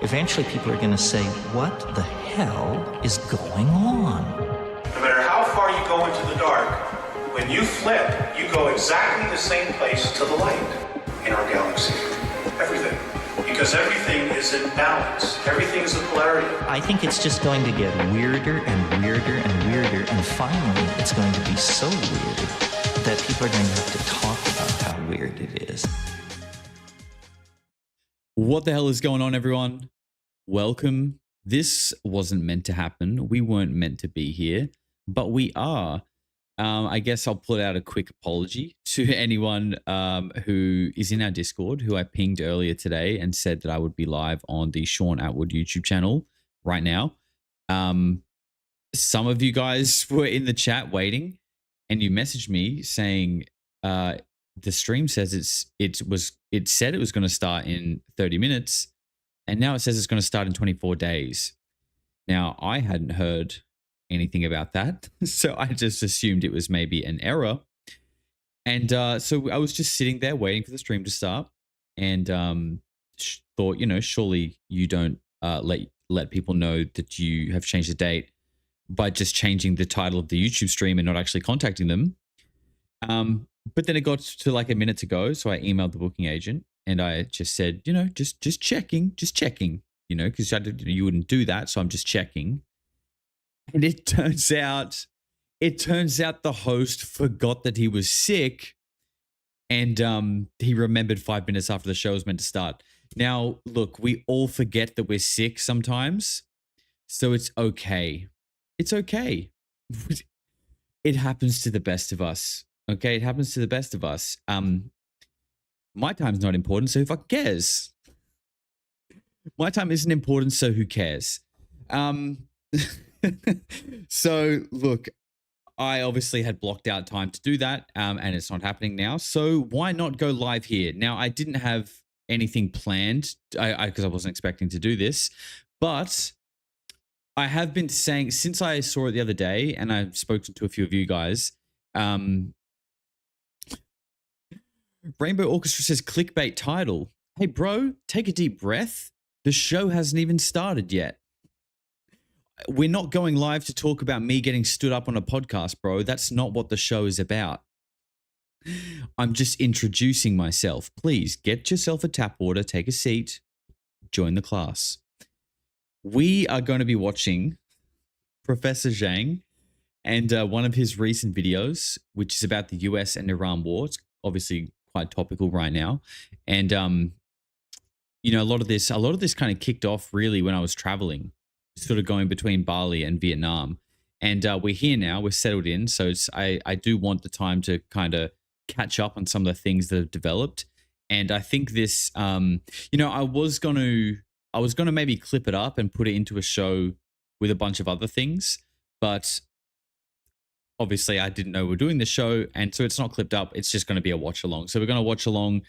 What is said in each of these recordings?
eventually people are going to say, what the hell is going on? No matter how far you go into the dark, when you flip, you go exactly the same place to the light in our galaxy. Everything. Because everything is in balance. Everything is a polarity. I think it's just going to get weirder and weirder and weirder, and finally it's going to be so weird that people are going to have to talk about how weird it is. What the hell is going on, everyone? Welcome. This wasn't meant to happen. We weren't meant to be here, but we are. I guess I'll put out a quick apology to anyone who is in our Discord, who I pinged earlier today and said that I would be live on the Sean Atwood YouTube channel right now. Some of you guys were in the chat waiting, and you messaged me saying the stream says it said it was going to start in 30 minutes, and now it says it's going to start in 24 days. Now, I hadn't heard anything about that, so I just assumed it was maybe an error. And so I was just sitting there waiting for the stream to start, and thought, surely you don't let people know that you have changed the date by just changing the title of the YouTube stream and not actually contacting them. But then it got to like a minute to go, so I emailed the booking agent and I just said, just checking, because you wouldn't do that, so I'm just checking. And it turns out the host forgot that he was sick, and he remembered 5 minutes after the show was meant to start. Now, look, we all forget that we're sick sometimes, so it's okay. It's okay. It happens to the best of us. Okay, it happens to the best of us. My time's not important, so who fucking cares? My time isn't important, so who cares? So look, I obviously had blocked out time to do that, and it's not happening now. So why not go live here? Now, I didn't have anything planned because I wasn't expecting to do this, but I have been saying since I saw it the other day, and I've spoken to a few of you guys. Rainbow Orchestra says clickbait title. Hey, bro, take a deep breath. The show hasn't even started yet. We're not going live to talk about me getting stood up on a podcast, bro. That's not what the show is about. I'm just introducing myself. Please get yourself a tap water, take a seat, join the class. We are going to be watching Professor Zhang and one of his recent videos, which is about the US and Iran war. It's obviously quite topical right now. And, a lot of this kind of kicked off really when I was traveling, sort of going between Bali and Vietnam. And we're here now, we're settled in. So I do want the time to kind of catch up on some of the things that have developed. And I think this, I was going to maybe clip it up and put it into a show with a bunch of other things, but obviously I didn't know we were doing the show. And so it's not clipped up. It's just going to be a watch along. So we're going to watch along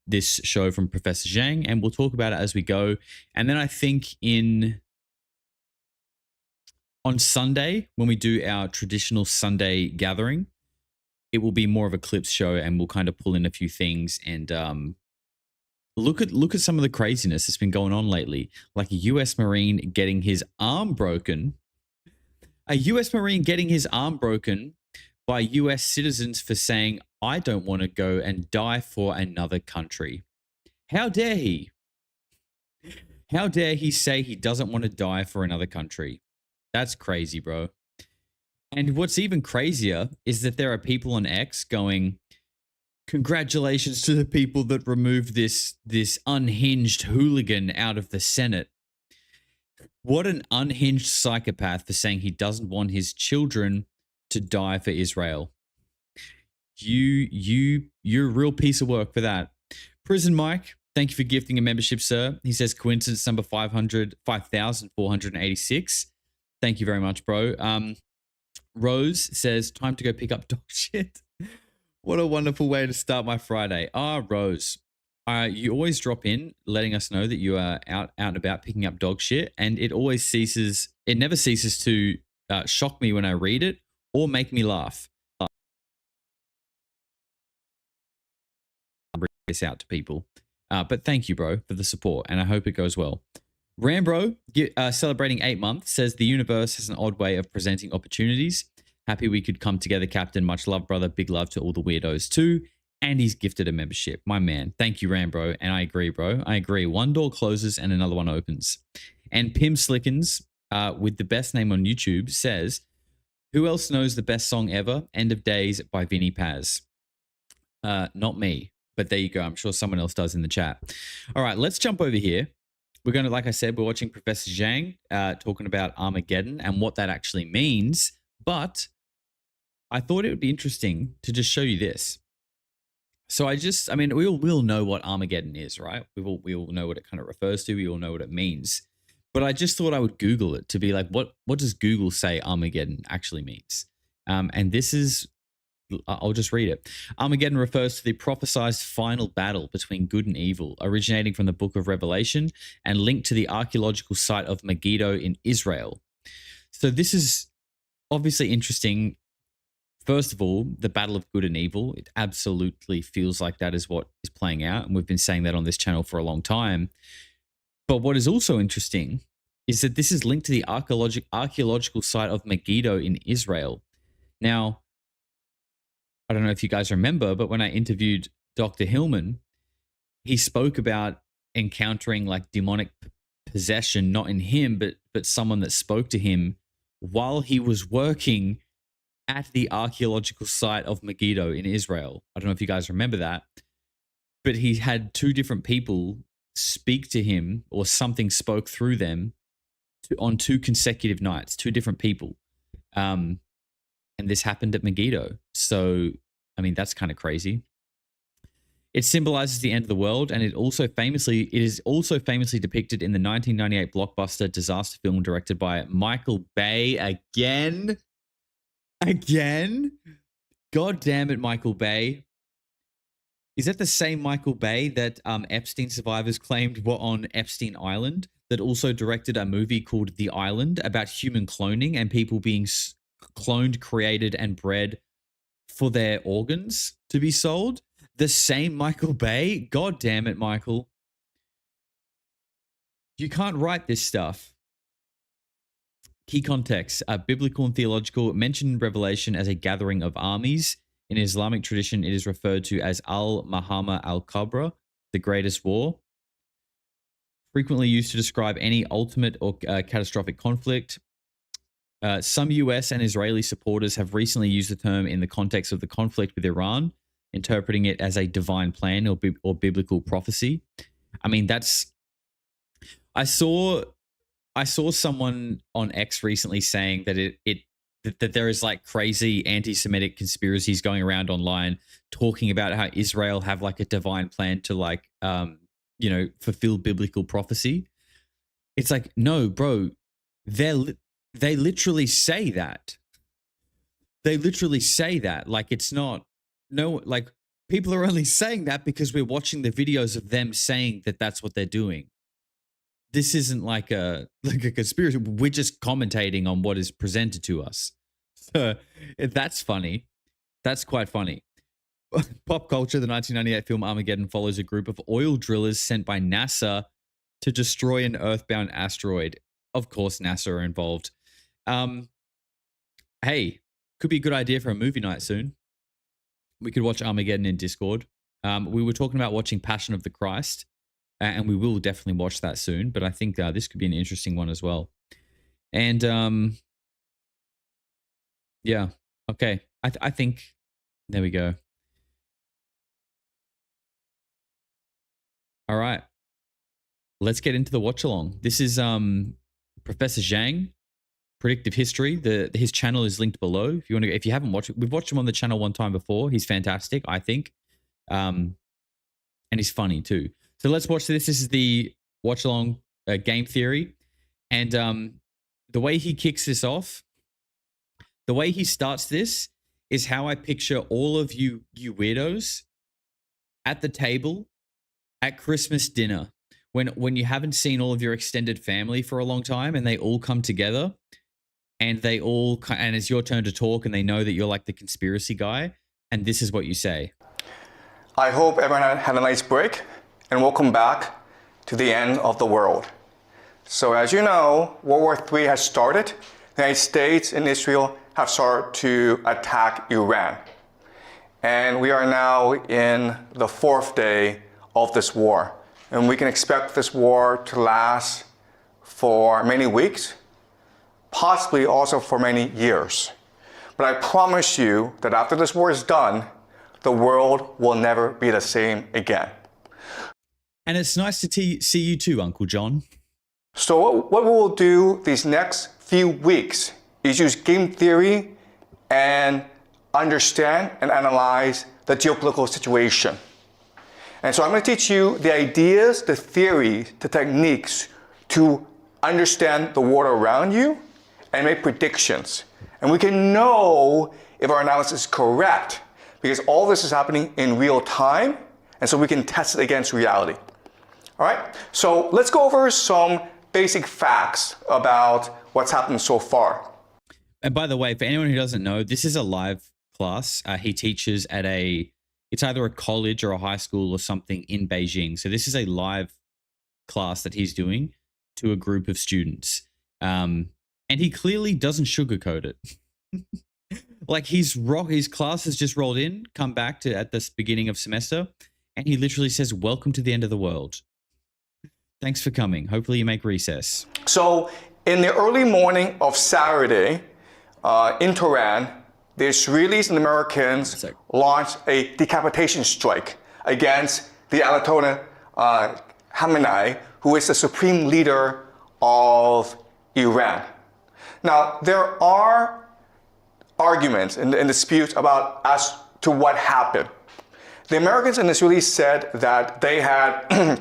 this show from Professor Zhang, and we'll talk about it as we go. And then I think on Sunday, when we do our traditional Sunday gathering, it will be more of a clips show, and we'll kind of pull in a few things and look at some of the craziness that's been going on lately, like a U.S. Marine getting his arm broken. A U.S. Marine getting his arm broken by U.S. citizens for saying, I don't want to go and die for another country. How dare he? How dare he say he doesn't want to die for another country? That's crazy, bro. And what's even crazier is that there are people on X going, congratulations to the people that removed this unhinged hooligan out of the Senate. What an unhinged psychopath for saying he doesn't want his children to die for Israel. You're a real piece of work for that. Prison Mike, thank you for gifting a membership, sir. He says coincidence number 5,486. Thank you very much, bro. Rose says, time to go pick up dog shit. What a wonderful way to start my Friday. Rose, you always drop in letting us know that you are out and about picking up dog shit, and it never ceases to shock me when I read it or make me laugh. Bring this out to people. But thank you, bro, for the support, and I hope it goes well. Rambro, celebrating 8 months, says the universe has an odd way of presenting opportunities. Happy we could come together, Captain. Much love, brother. Big love to all the weirdos too. And he's gifted a membership. My man. Thank you, Rambro. And I agree, bro. I agree. One door closes and another one opens. And Pim Slickens, with the best name on YouTube, says, who else knows the best song ever? End of Days by Vinnie Paz. Not me, but there you go. I'm sure someone else does in the chat. All right, let's jump over here. We're going to, like I said, we're watching Professor Zhang talking about Armageddon and what that actually means. But I thought it would be interesting to just show you this. So I mean, we all know what Armageddon is, right? We all know what it kind of refers to. We all know what it means. But I just thought I would Google it to be like, what does Google say Armageddon actually means? And this is, I'll just read it. Armageddon refers to the prophesized final battle between good and evil, originating from the Book of Revelation and linked to the archaeological site of Megiddo in Israel. So this is obviously interesting. First of all, the battle of good and evil, it absolutely feels like that is what is playing out. And we've been saying that on this channel for a long time. But what is also interesting is that this is linked to the archaeological site of Megiddo in Israel. Now, I don't know if you guys remember, but when I interviewed Dr. Hillman, he spoke about encountering like demonic possession, not in him, but someone that spoke to him while he was working at the archaeological site of Megiddo in Israel. I don't know if you guys remember that, but he had two different people speak to him, or something spoke through them on 2 consecutive nights, 2 different people. And this happened at Megiddo. So, I mean, that's kind of crazy. It symbolizes the end of the world, and it is also famously depicted in the 1998 blockbuster disaster film directed by Michael Bay. Again? God damn it, Michael Bay. Is that the same Michael Bay that Epstein survivors claimed were on Epstein Island, that also directed a movie called The Island about human cloning and people being cloned, created, and bred for their organs to be sold? The same Michael Bay? God damn it, Michael. You can't write this stuff. Key context, biblical and theological, mentioned in Revelation as a gathering of armies. In Islamic tradition, it is referred to as Al-Mahama Al-Kubra, the greatest war. Frequently used to describe any ultimate or catastrophic conflict. Some US and Israeli supporters have recently used the term in the context of the conflict with Iran, interpreting it as a divine plan or biblical prophecy. I mean, that's... I saw someone on X recently saying that that there is like crazy anti-Semitic conspiracies going around online talking about how Israel have like a divine plan to like, fulfill biblical prophecy. It's like, no, bro, they literally say that. They literally say that. Like, it's not, no, like people are only saying that because we're watching the videos of them saying that that's what they're doing. This isn't like a conspiracy. We're just commentating on what is presented to us. So that's funny. That's quite funny. Pop culture, the 1998 film Armageddon follows a group of oil drillers sent by NASA to destroy an earthbound asteroid. Of course, NASA are involved. Hey, could be a good idea for a movie night soon. We could watch Armageddon in Discord. We were talking about watching Passion of the Christ. And we will definitely watch that soon. But I think this could be an interesting one as well. And yeah, okay. I think there we go. All right, let's get into the watch along. This is Professor Zhang, Predictive History. His channel is linked below. If you haven't watched it, we've watched him on the channel one time before. He's fantastic, I think, and he's funny too. So let's watch this. This is the watch along game theory. And the way he kicks this off, the way he starts this is how I picture all of you weirdos at the table at Christmas dinner when you haven't seen all of your extended family for a long time and they all come together and it's your turn to talk and they know that you're like the conspiracy guy. And this is what you say. I hope everyone had a nice break. And welcome back to the end of the world. So as you know, World War III has started. The United States and Israel have started to attack Iran. And we are now in the 4th day of this war. And we can expect this war to last for many weeks, possibly also for many years. But I promise you that after this war is done, the world will never be the same again. And it's nice to see you too, Uncle John. So what we will do these next few weeks is use game theory and understand and analyze the geopolitical situation. And so I'm going to teach you the ideas, the theories, the techniques to understand the world around you and make predictions. And we can know if our analysis is correct because all this is happening in real time, and so we can test it against reality. All right, so let's go over some basic facts about what's happened so far. And by the way, for anyone who doesn't know, this is a live class. He teaches at it's either a college or a high school or something in Beijing. So this is a live class that he's doing to a group of students. And he clearly doesn't sugarcoat it. Like his class has just rolled in, come back to at this beginning of semester, and he literally says, "Welcome to the end of the world. Thanks for coming. Hopefully you make recess." So in the early morning of Saturday in Tehran, the Israelis and Americans launched a decapitation strike against the Ayatollah Khamenei, who is the supreme leader of Iran. Now, there are arguments and disputes about as to what happened. The Americans and Israelis said that they had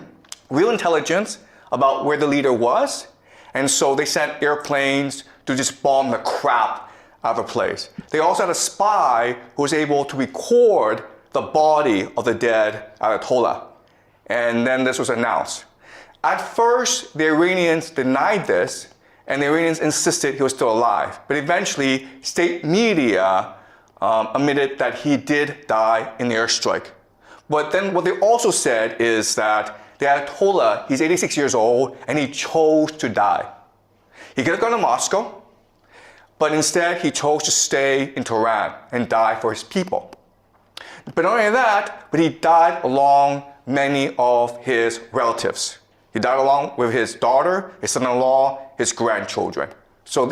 real intelligence about where the leader was, and so they sent airplanes to just bomb the crap out of the place. They also had a spy who was able to record the body of the dead Ayatollah, and then this was announced. At first, the Iranians denied this, and the Iranians insisted he was still alive. But eventually, state media admitted that he did die in the airstrike. But then what they also said is that the Ayatollah, he's 86 years old, and he chose to die. He could have gone to Moscow, but instead he chose to stay in Tehran and die for his people. But not only that, but he died along many of his relatives. He died along with his daughter, his son-in-law, his grandchildren. So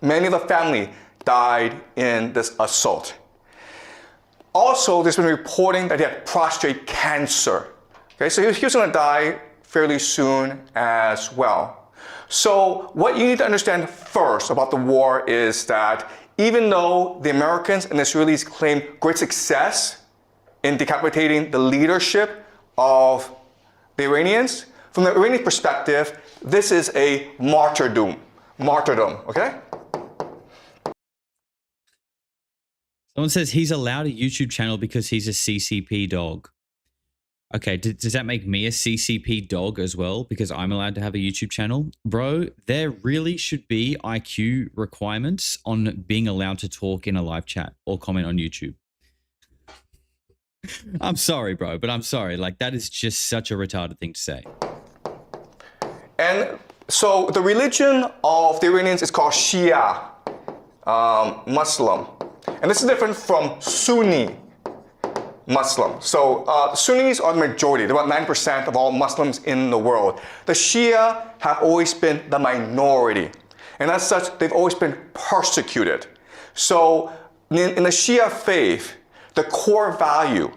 many of the family died in this assault. Also, there's been reporting that he had prostate cancer. Okay, so he was going to die fairly soon as well. So what you need to understand first about the war is that even though the Americans and the Israelis claim great success in decapitating the leadership of the Iranians, from the Iranian perspective, this is a martyrdom, okay? Someone says he's allowed a YouTube channel because he's a CCP dog. Okay, does that make me a CCP dog as well because I'm allowed to have a YouTube channel? Bro, there really should be IQ requirements on being allowed to talk in a live chat or comment on YouTube. I'm sorry, bro, but I'm sorry. Like, that is just such a retarded thing to say. And so the religion of the Iranians is called Shia Muslim. And this is different from Sunni Muslim. So Sunnis are the majority. They're about 9% of all Muslims in the world. The Shia have always been the minority. And as such, they've always been persecuted. So in the Shia faith, the core value,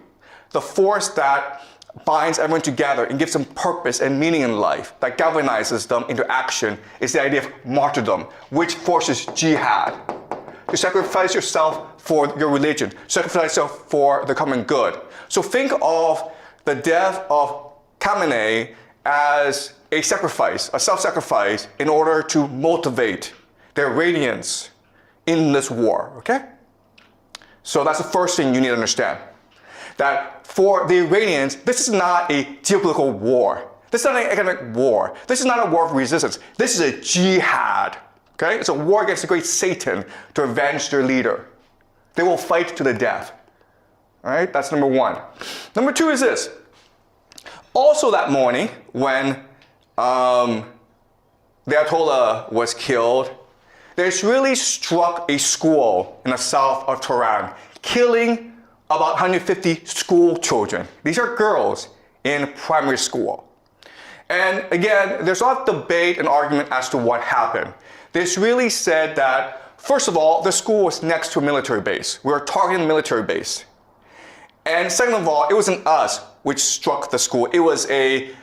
the force that binds everyone together and gives them purpose and meaning in life, that galvanizes them into action, is the idea of martyrdom, which forces jihad. To sacrifice yourself for your religion, sacrifice yourself for the common good. So think of the death of Khamenei as a sacrifice, a self-sacrifice, in order to motivate the Iranians in this war, okay? So that's the first thing you need to understand. That for the Iranians, this is not a geopolitical war. This is not an economic war. This is not a war of resistance. This is a jihad. Okay? It's a war against the great Satan to avenge their leader. They will fight to the death. All right? That's number one. Number two is this. Also that morning, when the Ayatollah was killed, the Israelis struck a school in the south of Tehran, killing about 150 school children. These are girls in primary school. And again, there's a lot of debate and argument as to what happened. The Israelis said that, first of all, the school was next to a military base. We were targeting the military base. And second of all, it wasn't us which struck the school. It was a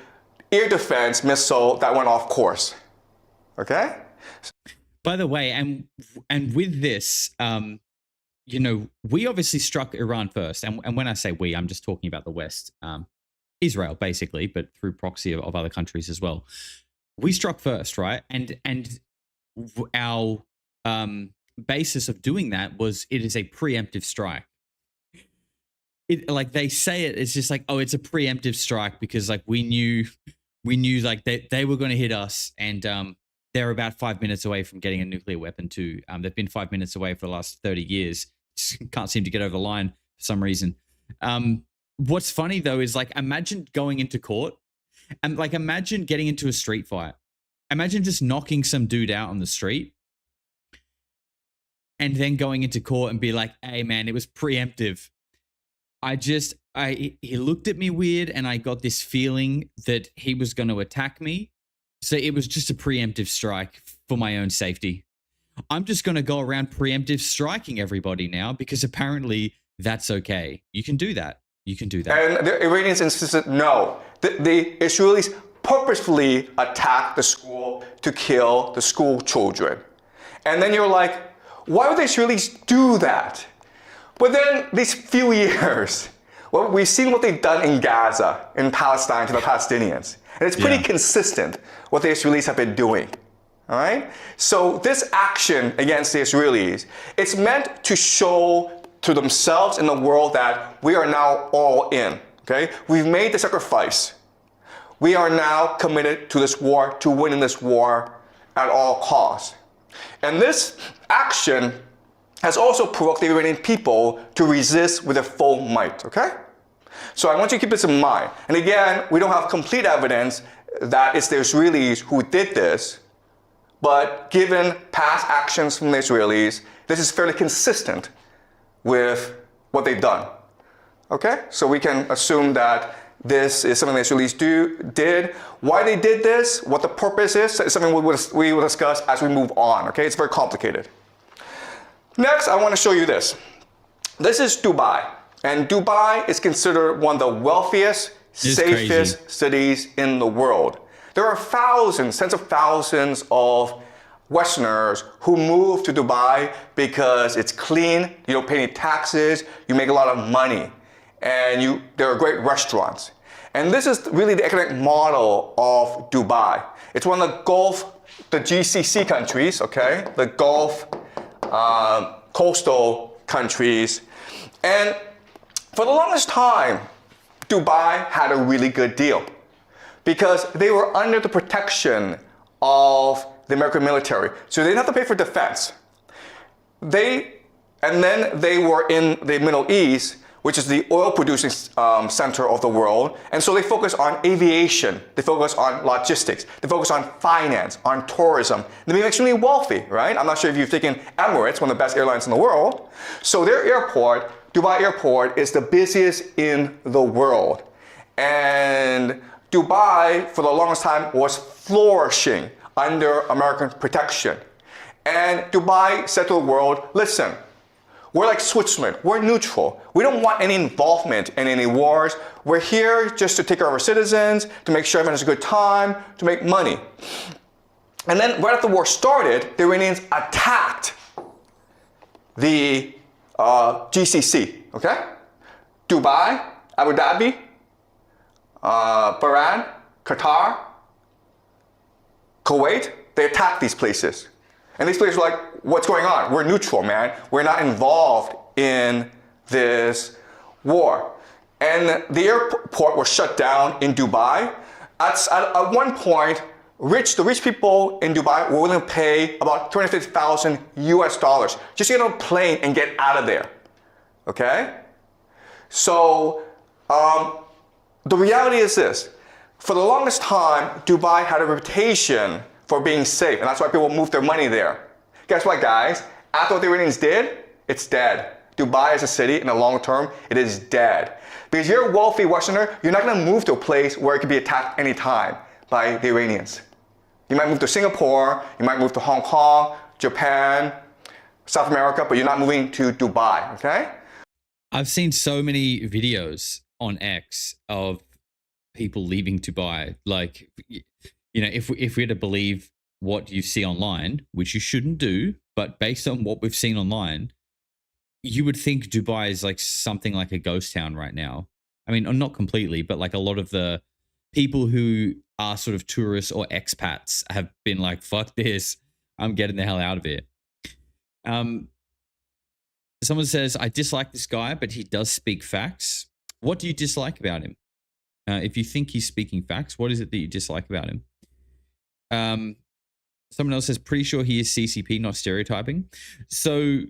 air defense missile that went off course. Okay? By the way, and with this, we obviously struck Iran first. And when I say we, I'm just talking about the West, Israel basically, but through proxy of other countries as well. We struck first, right? And our basis of doing that was it is a preemptive strike. Like they say it's just like, oh, it's a preemptive strike because like we knew like they were going to hit us, and they're about 5 minutes away from getting a nuclear weapon too. They've been 5 minutes away for the last 30 years. Just can't seem to get over the line for some reason. What's funny though is like, imagine going into court and like, imagine getting into a street fight. Imagine just knocking some dude out on the street and then going into court and be like, hey man, it was preemptive. He looked at me weird and I got this feeling that he was going to attack me. So it was just a preemptive strike for my own safety. I'm just going to go around preemptive striking everybody now because apparently that's okay. You can do that. You can do that. And the Iranians insisted no. The Israelis purposefully attacked the school to kill the school children. And then you're like, why would the Israelis do that? But then these few years, well, we've seen what they've done in Gaza, in Palestine to the Palestinians. And it's pretty consistent what the Israelis have been doing. All right? So this action against the Israelis, it's meant to show to themselves and the world that we are now all in. Okay? We've made the sacrifice. We are now committed to this war, to winning this war at all costs. And this action has also provoked the Iranian people to resist with their full might, okay? So I want you to keep this in mind. And again, we don't have complete evidence that it's the Israelis who did this, but given past actions from the Israelis, this is fairly consistent with what they've done, okay? So we can assume that this is something the Israelis did. Why they did this, what the purpose is something we will discuss as we move on, okay? It's very complicated. Next, I want to show you this. This is Dubai. And Dubai is considered one of the wealthiest, safest cities in the world. There are thousands, tens of thousands of Westerners who move to Dubai because it's clean, you don't pay any taxes, you make a lot of money, and there are great restaurants. And this is really the economic model of Dubai. It's one of the GCC countries, okay? The Gulf coastal countries. And for the longest time, Dubai had a really good deal because they were under the protection of the American military. So they didn't have to pay for defense. And then they were in the Middle East, which is the oil producing center of the world. And so they focus on aviation, they focus on logistics, they focus on finance, on tourism. They became extremely wealthy, right? I'm not sure if you've taken Emirates, one of the best airlines in the world. So their airport, Dubai Airport, is the busiest in the world. And Dubai, for the longest time, was flourishing under American protection. And Dubai said to the world, listen, we're like Switzerland. We're neutral. We don't want any involvement in any wars. We're here just to take care of our citizens, to make sure everyone has a good time, to make money. And then right after the war started, the Iranians attacked the GCC, okay? Dubai, Abu Dhabi, Bahrain, Qatar, Kuwait, they attacked these places. And these places were like, what's going on? We're neutral, man. We're not involved in this war. And the airport was shut down in Dubai. At one point, the rich people in Dubai were willing to pay about $250,000 US just to get on a plane and get out of there. Okay? So the reality is this. For the longest time, Dubai had a reputation for being safe, and that's why people move their money there. Guess what, guys? After what the Iranians did, it's dead. Dubai as a city, in the long term, it is dead. Because you're a wealthy Westerner, you're not going to move to a place where it could be attacked anytime by the Iranians. You might move to Singapore, you might move to Hong Kong, Japan, South America, but you're not moving to Dubai, okay? I've seen so many videos on X of people leaving Dubai. Like, you know, if we're to believe what you see online, which you shouldn't do, but based on what we've seen online, you would think Dubai is like something like a ghost town right now. I mean, not completely, but like a lot of the people who are sort of tourists or expats have been like, fuck this, I'm getting the hell out of here. Someone says, I dislike this guy, but he does speak facts. What do you dislike about him? If you think he's speaking facts, what is it that you dislike about him? Someone else says, pretty sure he is CCP, not stereotyping. So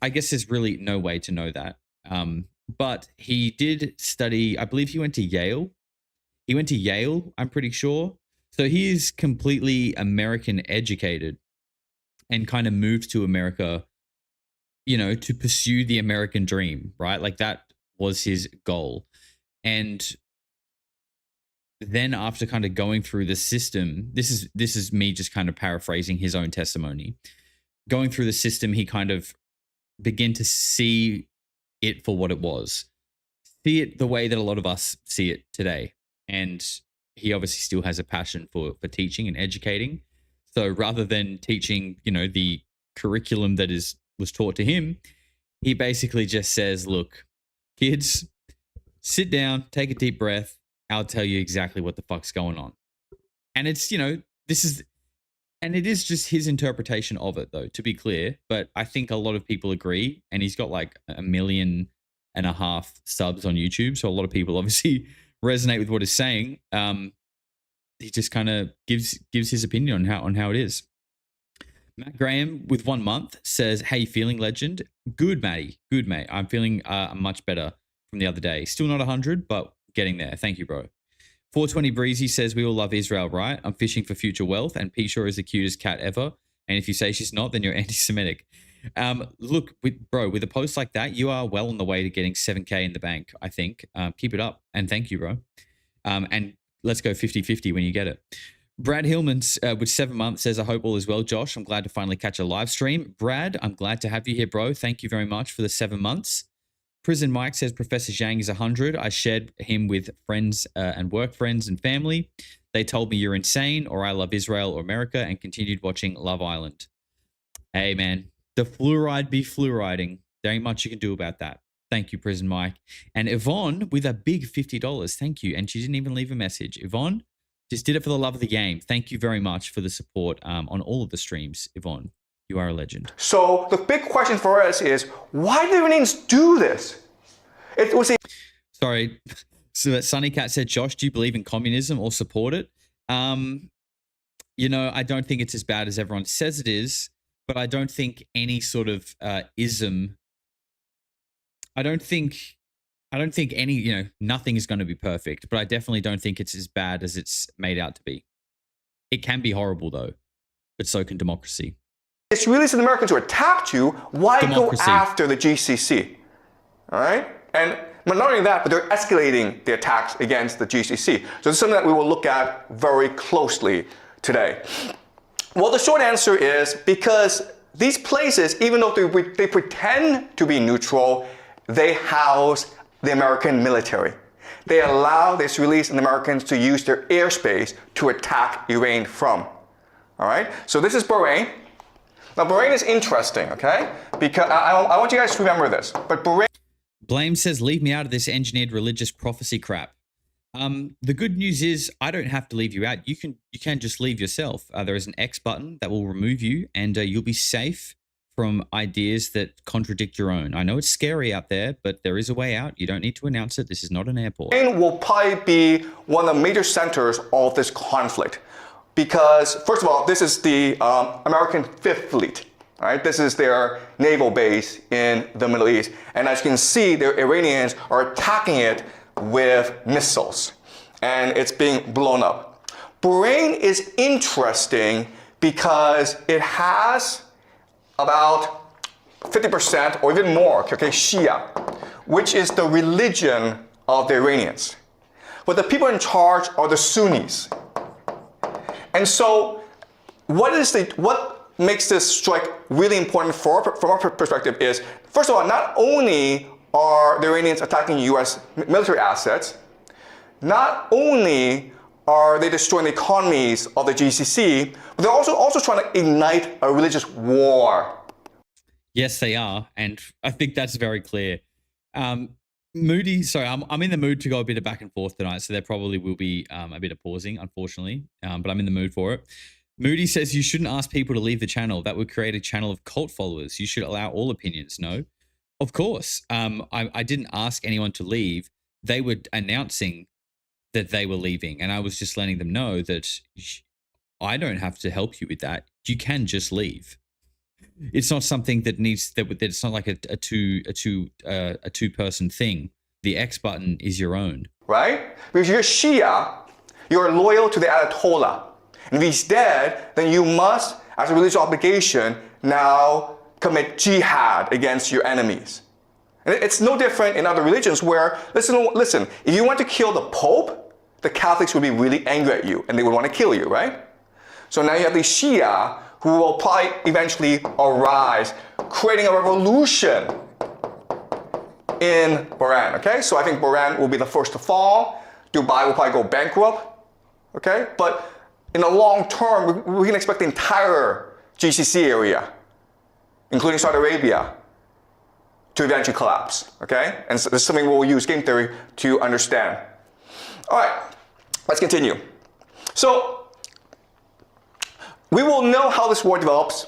I guess there's really no way to know that. But he did study, I believe he went to Yale. He went to Yale, I'm pretty sure. So he is completely American educated and kind of moved to America, you know, to pursue the American dream, right? Like that was his goal. And then after kind of going through the system, this is me just kind of paraphrasing his own testimony. Going through the system, he kind of began to see it for what it was. See it the way that a lot of us see it today. And he obviously still has a passion for teaching and educating. So rather than teaching, you know, the curriculum that was taught to him, he basically just says, look, kids, sit down, take a deep breath. I'll tell you exactly what the fuck's going on. And it's, you know, and it is just his interpretation of it, though, to be clear. But I think a lot of people agree. And he's got like 1.5 million subs on YouTube. So a lot of people obviously resonate with what he's saying. He just kind of gives his opinion on how it is. Matt Graham with 1 month says, "How you feeling, legend?" Good, Matty. Good, mate. I'm feeling much better from the other day. Still not 100, but getting there. Thank you, bro. 420 Breezy says, "We all love Israel, right? I'm fishing for future wealth, and Pisha is the cutest cat ever. And if you say she's not, then you're anti-Semitic." Look, with a post like that, you are well on the way to getting 7K in the bank, I think. Keep it up. And thank you, bro. And let's go 50-50 when you get it. Brad Hillman with 7 months says, "I hope all is well, Josh. I'm glad to finally catch a live stream." Brad, I'm glad to have you here, bro. Thank you very much for the 7 months. Prison Mike says, "Professor Zhang is 100. I shared him with friends and work friends and family. They told me you're insane, or I love Israel or America, and continued watching Love Island." Hey, man, the fluoride be fluoriding. There ain't much you can do about that. Thank you, Prison Mike. And Yvonne with a big $50. Thank you. And she didn't even leave a message. Yvonne just did it for the love of the game. Thank you very much for the support on all of the streams, Yvonne. You are a legend. So the big question for us is, why did the Iranians do this? It was Sorry. So that Sunny Cat said, "Josh, do you believe in communism or support it?" You know, I don't think it's as bad as everyone says it is, but I don't think any sort of ism. I don't think any, you know, nothing is going to be perfect, but I definitely don't think it's as bad as it's made out to be. It can be horrible though, but so can democracy. It's really the Americans who attacked you. Why Democracy. go after the GCC? All right? And not only that, but they're escalating the attacks against the GCC. So it's something that we will look at very closely today. Well, the short answer is because these places, even though they pretend to be neutral, they house the American military. They allow the Israelis and the Americans to use their airspace to attack Iran from. All right? So this is Bahrain. Now, Bahrain is interesting, okay? Because I want you guys to remember this. But Bahrain... Blame says, "Leave me out of this engineered religious prophecy crap." The good news is I don't have to leave you out. You can just leave yourself. There is an X button that will remove you, and you'll be safe from ideas that contradict your own. I know it's scary out there, but there is a way out. You don't need to announce it. This is not an airport. Bahrain will probably be one of the major centers of this conflict. Because, first of all, this is the American Fifth Fleet. All right? This is their naval base in the Middle East. And as you can see, the Iranians are attacking it with missiles. And it's being blown up. Bahrain is interesting because it has about 50% or even more, okay, Shia, which is the religion of the Iranians. But the people in charge are the Sunnis. And so what makes this strike really important from our perspective is, first of all, not only are the Iranians attacking US military assets, not only are they destroying the economies of the GCC, but they're also trying to ignite a religious war. Yes, they are, and I think that's very clear. Moody, sorry, I'm in the mood to go a bit of back and forth tonight, so there probably will be a bit of pausing, unfortunately, but I'm in the mood for it. Moody says you shouldn't ask people to leave the channel. That would create a channel of cult followers. You should allow all opinions. No, of course. I didn't ask anyone to leave. They were announcing that they were leaving, and I was just letting them know that I don't have to help you with that. You can just leave. It's not something that needs that. It's not like a two-person thing. The X button is your own, right? Because you're Shia, you're loyal to the Ayatollah. And if he's dead, then you must, as a religious obligation, now commit jihad against your enemies. And it's no different in other religions where, listen, if you want to kill the Pope, the Catholics would be really angry at you and they would want to kill you, right? So now you have the Shia who will probably eventually arise, creating a revolution in Bahrain, okay? So I think Bahrain will be the first to fall. Dubai will probably go bankrupt, okay? But in the long term, we can expect the entire GCC area, including Saudi Arabia, to eventually collapse, okay? And so this is something we'll use game theory to understand. All right, let's continue. So we will know how this war develops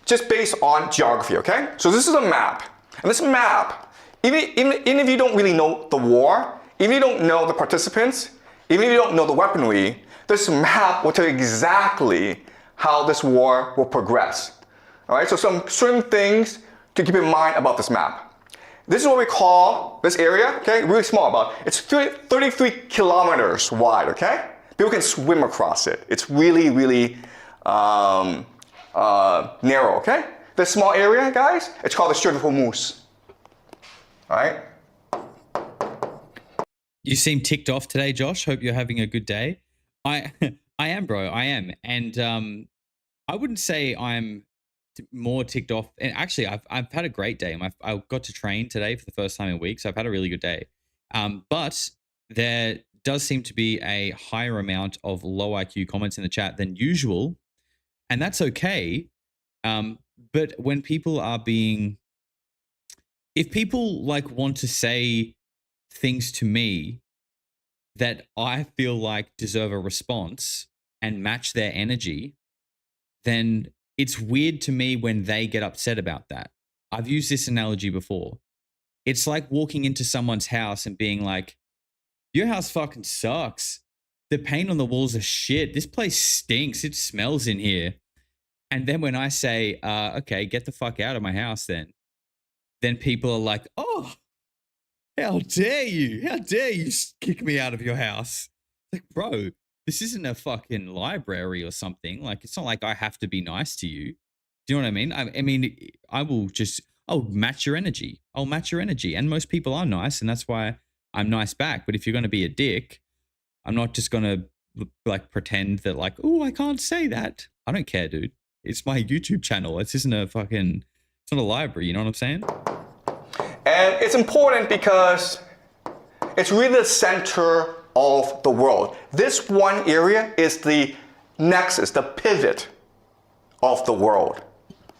just based on geography, okay? So this is a map. And this map, even if you don't really know the war, even if you don't know the participants, even if you don't know the weaponry, this map will tell you exactly how this war will progress. All right, so some certain things to keep in mind about this map. This is what we call this area, okay, really small, it's 33 kilometers wide, okay? People can swim across it. It's really, really narrow, okay? This small area, guys, it's called the Strait of Hormuz. All right? You seem ticked off today, Josh. Hope you're having a good day. I am, bro. I am. And I wouldn't say I'm more ticked off. And actually, I've had a great day. I got to train today for the first time in weeks. So I've had a really good day. But there does seem to be a higher amount of low IQ comments in the chat than usual. And that's okay. But when people are if people want to say things to me that I feel like deserve a response and match their energy, then it's weird to me when they get upset about that. I've used this analogy before. It's like walking into someone's house and being like, your house fucking sucks. The paint on the walls are shit. This place stinks. It smells in here. And then when I say, okay, get the fuck out of my house then people are like, oh, how dare you? How dare you kick me out of your house? Like, bro, this isn't a fucking library or something. Like, it's not like I have to be nice to you. Do you know what I mean? I mean, I'll match your energy. I'll match your energy. And most people are nice, and that's why I'm nice back. But if you're going to be a dick, I'm not just going to pretend that oh, I can't say that. I don't care, dude. It's my YouTube channel. It's not a library. You know what I'm saying? And it's important because it's really the center of the world. This one area is the nexus, the pivot of the world.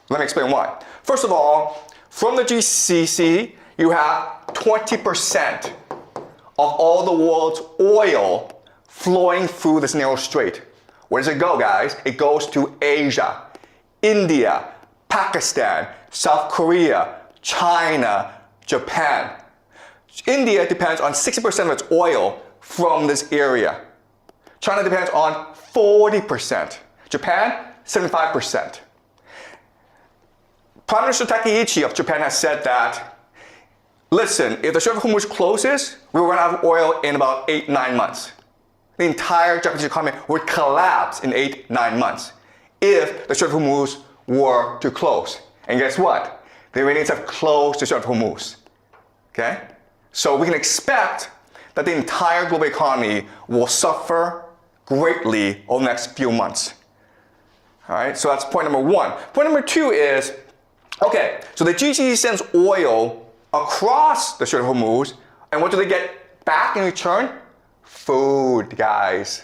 Let me explain why. First of all, from the GCC, you have 20% of all the world's oil flowing through this narrow strait. Where does it go, guys? It goes to Asia, India, Pakistan, South Korea, China, Japan. India depends on 60% of its oil from this area. China depends on 40%. Japan, 75%. Prime Minister Takaichi of Japan has said that, listen, if the Strait of Hormuz closes, we will run out of oil in about 8-9 months. The entire Japanese economy would collapse in 8-9 months. if the Strait of Hormuz were to close. And guess what? The Iranians have closed the Strait of Hormuz. Okay? So we can expect that the entire global economy will suffer greatly over the next few months. All right, so that's point number one. Point number two is, okay, so the GCC sends oil across the Strait of Hormuz, and what do they get back in return? Food, guys.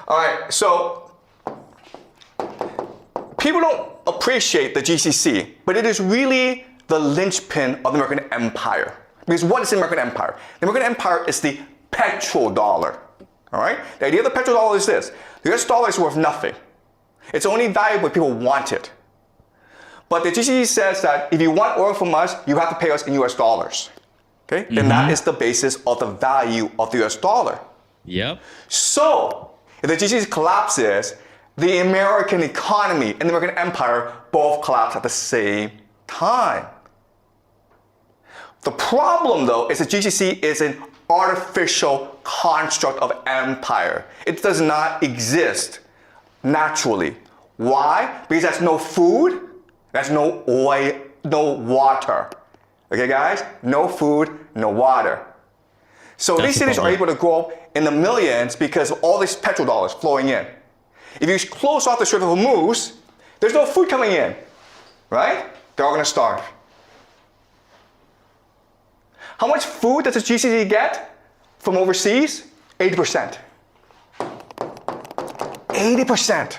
All right, so people don't appreciate the GCC, but it is really the linchpin of the American empire. Because what is the American empire? The American empire is the petrodollar. All right? The idea of the petrodollar is this. The US dollar is worth nothing. It's only valuable if people want it. But the GCC says that if you want oil from us, you have to pay us in US dollars. Okay? Then that is the basis of the value of the US dollar. Yep. So, if the GCC collapses, the American economy and the American empire both collapse at the same time. The problem, though, is that GCC is an artificial construct of empire. It does not exist naturally. Why? Because there's no food, there's no oil, no water. Okay, guys? No food, no water. So these cities are able to grow up in the millions because of all these petrodollars flowing in. If you close off the Strait of Hormuz, there's no food coming in, right? They're all going to starve. How much food does the GCC get from overseas? 80%. 80%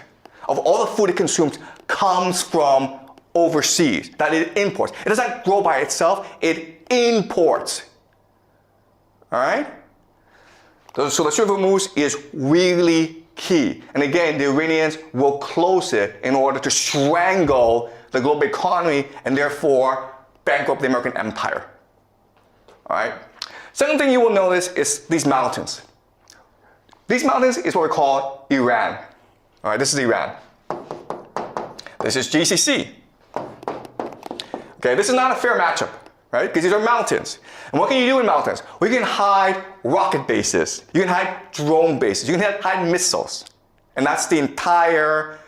of all the food it consumes comes from overseas, that it imports. It does not grow by itself, it imports. All right? So the Strait of Hormuz is really key. And again, the Iranians will close it in order to strangle the global economy and therefore bankrupt the American empire. All right. Second thing you will notice is these mountains. These mountains is what we call Iran. All right, this is Iran. This is GCC. Okay, this is not a fair matchup, right? Because these are mountains. And what can you do in mountains? Well, you can hide rocket bases. You can hide drone bases. You can hide missiles. And that's the entire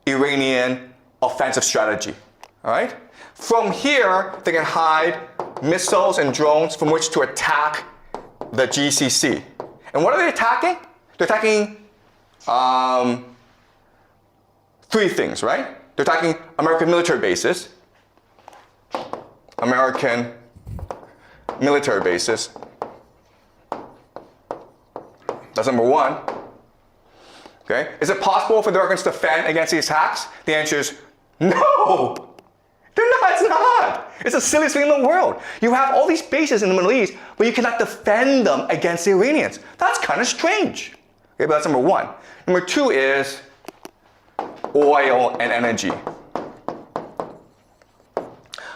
Iranian offensive strategy. All right? From here, they can hide missiles and drones from which to attack the GCC. And what are they attacking? They're attacking three things, right? They're attacking American military bases. American military bases. That's number one. Okay? Is it possible for the Americans to defend against these attacks? The answer is no. They're not, it's not. It's the silliest thing in the world. You have all these bases in the Middle East, but you cannot defend them against the Iranians. That's kind of strange. Okay, but that's number one. Number two is oil and energy.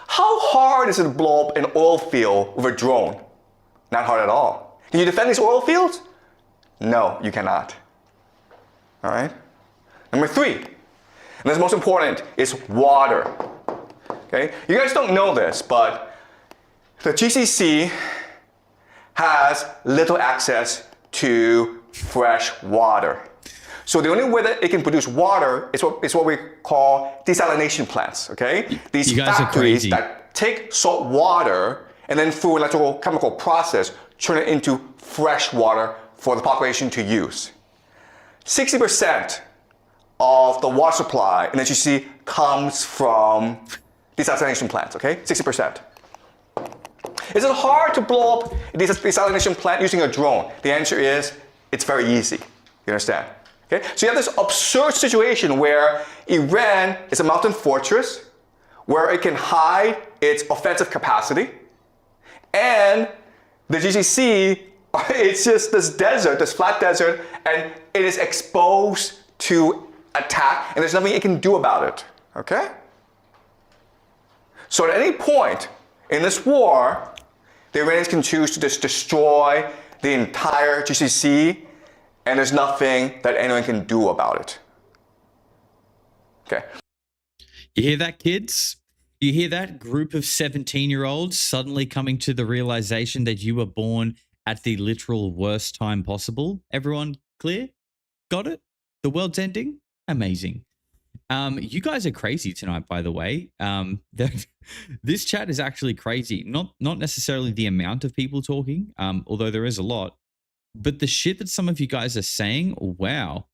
How hard is it to blow up an oil field with a drone? Not hard at all. Can you defend these oil fields? No, you cannot. All right? Number three, and this is most important, is water. Okay? You guys don't know this, but the GCC has little access to fresh water. So the only way that it can produce water is what we call desalination plants, okay? These factories that take salt water and then through an electrochemical process turn it into fresh water for the population to use. 60% of the water supply in the GCC comes from desalination plants, okay? 60%. Is it hard to blow up a desalination plant using a drone? The answer is, it's very easy. You understand? Okay? So you have this absurd situation where Iran is a mountain fortress where it can hide its offensive capacity, and the GCC, it's just this desert, this flat desert, and it is exposed to attack, and there's nothing it can do about it. Okay? So at any point in this war, the Iranians can choose to just destroy the entire GCC, and there's nothing that anyone can do about it. Okay. You hear that, kids? You hear that? Group of 17-year-olds suddenly coming to the realization that you were born at the literal worst time possible. Everyone clear? Got it? The world's ending? Amazing. You guys are crazy tonight, by the way. This chat is actually crazy. Not necessarily the amount of people talking, although there is a lot, but the shit that some of you guys are saying. Wow,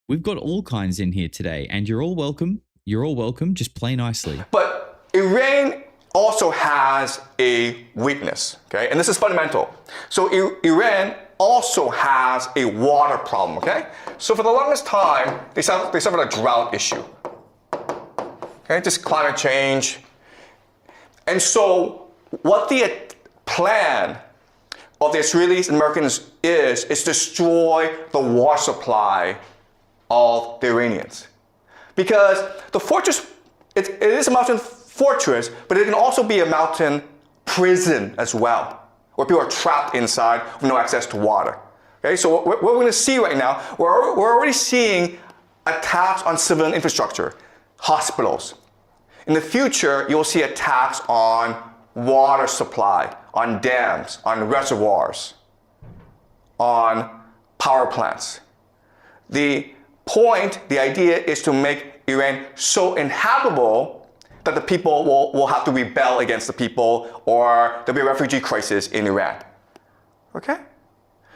we've got all kinds in here today, and you're all welcome. You're all welcome. Just play nicely. But Iran also has a weakness, okay? And this is fundamental. So Iran also has a water problem, okay? So for the longest time, they suffered a drought issue. Okay, just climate change. And so what the plan of the Israelis and Americans is destroy the water supply of the Iranians. Because the fortress, it is a mountain fortress, but it can also be a mountain prison as well, where people are trapped inside with no access to water. Okay, so what we're going to see right now, we're already seeing attacks on civilian infrastructure, hospitals. In the future, you'll see attacks on water supply, on dams, on reservoirs, on power plants. The point, the idea is to make Iran so inhabitable that the people will have to rebel against the people, or there'll be a refugee crisis in Iran. Okay?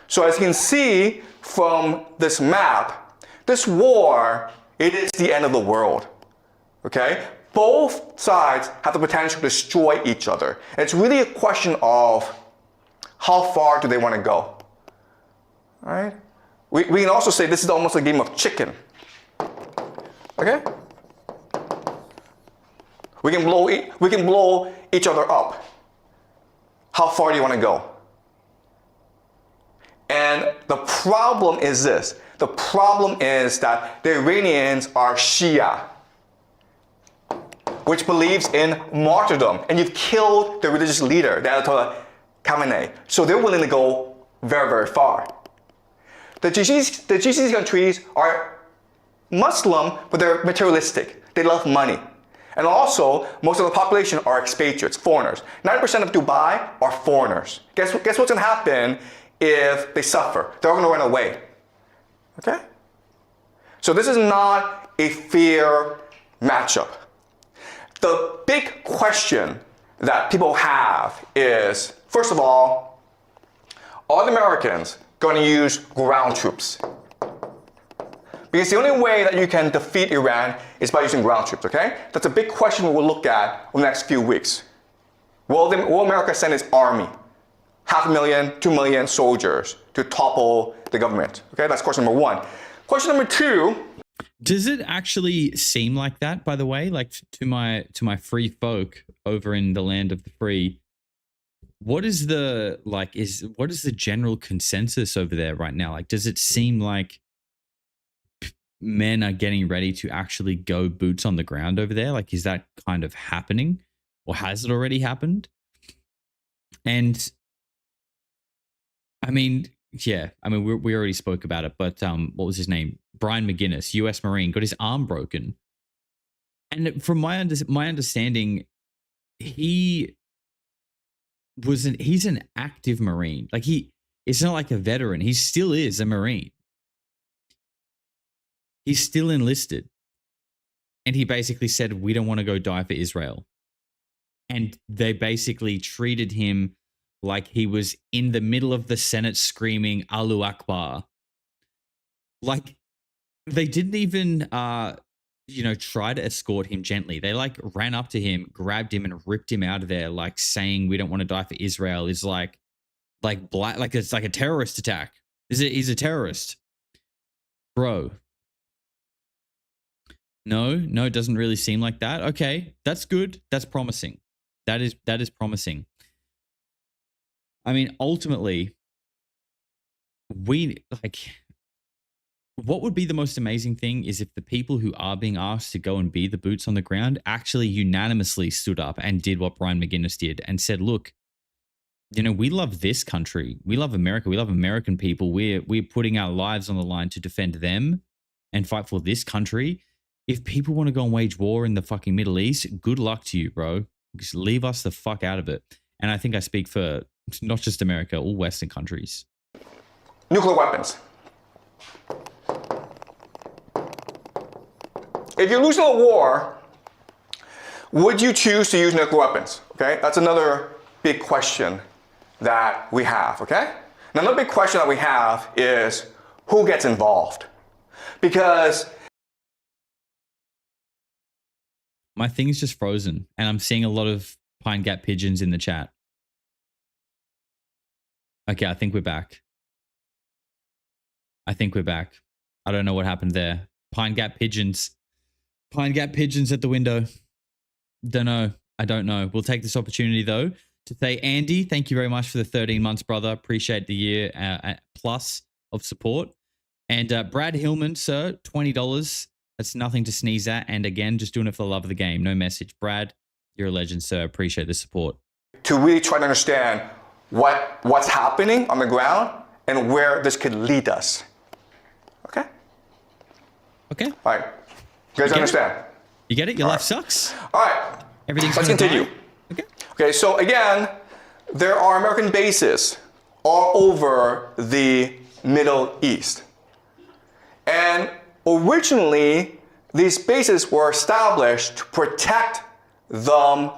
So as you can see from this map, this war, it is the end of the world. Okay? Both sides have the potential to destroy each other. And it's really a question of how far do they want to go. All right? We can also say this is almost a game of chicken. Okay? We can blow each other up. How far do you want to go? And the problem is this. The problem is that the Iranians are Shia, which believes in martyrdom. And you've killed the religious leader, the Ayatollah Khamenei. So they're willing to go very, very far. The GCC countries are Muslim, but they're materialistic. They love money. And also, most of the population are expatriates, foreigners. 90% of Dubai are foreigners. Guess what's going to happen if they suffer? They're all going to run away. Okay? So this is not a fair matchup. The big question that people have is, first of all, are the Americans going to use ground troops? Because the only way that you can defeat Iran is by using ground troops, okay? That's a big question we'll look at in the next few weeks. Will America send its army, 500,000, 2 million soldiers to topple the government? Okay, that's question number one. Question number two. Does it actually seem like that, by the way? Like to my free folk over in the land of the free, what is the general consensus over there right now? Like, does it seem like men are getting ready to actually go boots on the ground over there? Like, is that kind of happening, or has it already happened? And I mean, yeah, I mean, we already spoke about it, but what was his name? Brian McGinnis, U.S. Marine, got his arm broken. And from my understanding, he's an active Marine. Like it's not like a veteran. He still is a Marine. He's still enlisted. And he basically said, we don't want to go die for Israel. And they basically treated him like he was in the middle of the Senate screaming, Allahu Akbar. Like, they didn't even, try to escort him gently. They like ran up to him, grabbed him, and ripped him out of there, like saying, we don't want to die for Israel is like it's like a terrorist attack. He's a terrorist. Bro. No, it doesn't really seem like that. Okay, that's good. That's promising. That is promising. I mean, ultimately, what would be the most amazing thing is if the people who are being asked to go and be the boots on the ground actually unanimously stood up and did what Brian McGinnis did and said, look, we love this country. We love America. We love American people. We're putting our lives on the line to defend them and fight for this country. If people want to go and wage war in the fucking Middle East, good luck to you, bro. Just leave us the fuck out of it. And I think I speak for not just America, all Western countries. Nuclear weapons. if you're losing a war, would you choose to use nuclear weapons? Okay, that's another big question that we have, okay? Now, another big question that we have is who gets involved? Because my thing's just frozen, and I'm seeing a lot of Pine Gap pigeons in the chat. Okay, I think we're back. I don't know what happened there. Pine Gap pigeons at the window. I don't know. We'll take this opportunity though to say, Andy, thank you very much for the 13 months, brother. Appreciate the year plus of support. And Brad Hillman, sir, $20. That's nothing to sneeze at. And again, just doing it for the love of the game. No message. Brad, you're a legend, sir. Appreciate the support. To really try to understand what's happening on the ground and where this could lead us. Okay? Okay. All right. You guys understand? You get it? Your life sucks? All right. Everything's Let's continue. Die? Okay. Okay, so again, there are American bases all over the Middle East. And originally, these bases were established to protect them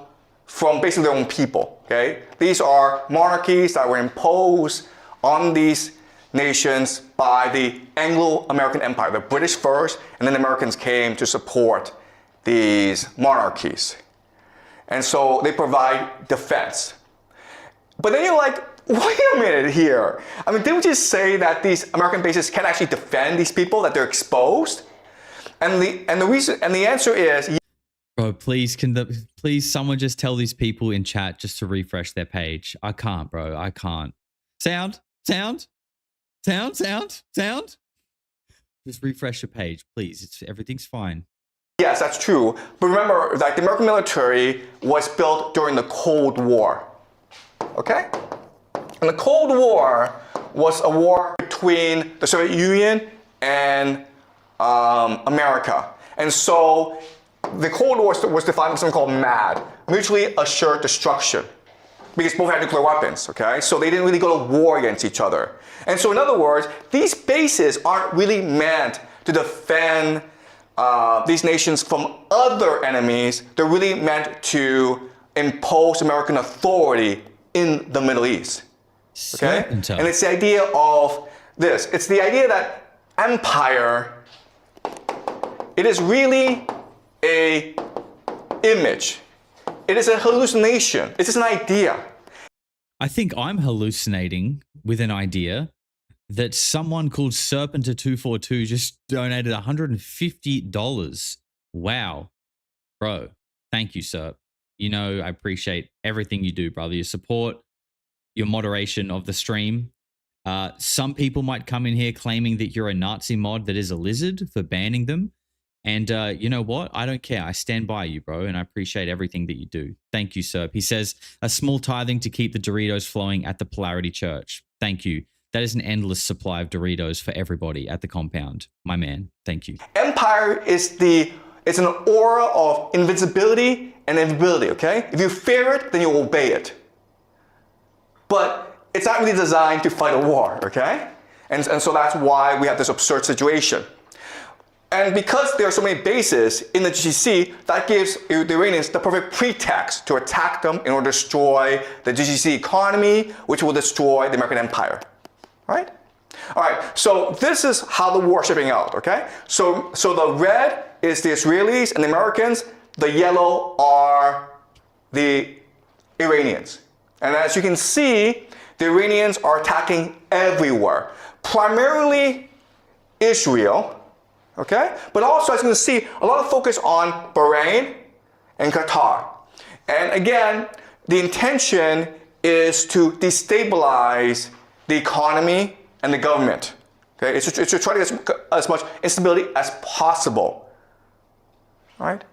from basically their own people, okay? These are monarchies that were imposed on these nations by the Anglo-American Empire, the British first, and then the Americans came to support these monarchies. And so they provide defense. But then you're like, wait a minute here. I mean, didn't we just say that these American bases can actually defend these people, that they're exposed? And the answer is, bro, please someone just tell these people in chat just to refresh their page. I can't, bro. I can't. Sound. Just refresh your page, please. Everything's fine. yes, that's true. But remember, like, the American military was built during the Cold War. Okay? And the Cold War was a war between the Soviet Union and America. And so the Cold War was defined as something called MAD, mutually assured destruction, because both had nuclear weapons, okay? So they didn't really go to war against each other. And so in other words, these bases aren't really meant to defend these nations from other enemies. They're really meant to impose American authority in the Middle East, okay? And it's the idea of this. It's the idea that empire, it is really a image. It is a hallucination. It's just an idea. I think I'm hallucinating with an idea that someone called Serpenter242 just donated $150. Wow. Bro, thank you, Serp. You know, I appreciate everything you do, brother. Your support, your moderation of the stream. Some people might come in here claiming that you're a Nazi mod that is a lizard for banning them. And you know what? I don't care. I stand by you, bro, and I appreciate everything that you do. Thank you, Serp. He says, a small tithing to keep the Doritos flowing at the Polarity Church. Thank you. That is an endless supply of Doritos for everybody at the compound. My man, thank you. Empire is it's an aura of invincibility and invisibility, okay? If you fear it, then you obey it. But it's not really designed to fight a war, okay? And so that's why we have this absurd situation. And because there are so many bases in the GCC, that gives the Iranians the perfect pretext to attack them in order to destroy the GCC economy, which will destroy the American empire, right? All right, so this is how the war is shipping out, okay? So the red is the Israelis and the Americans, the yellow are the Iranians. And as you can see, the Iranians are attacking everywhere, primarily Israel, okay? But also, as you can see, a lot of focus on Bahrain and Qatar. And again, the intention is to destabilize the economy and the government. Okay? It's to try to get as much instability as possible. All right?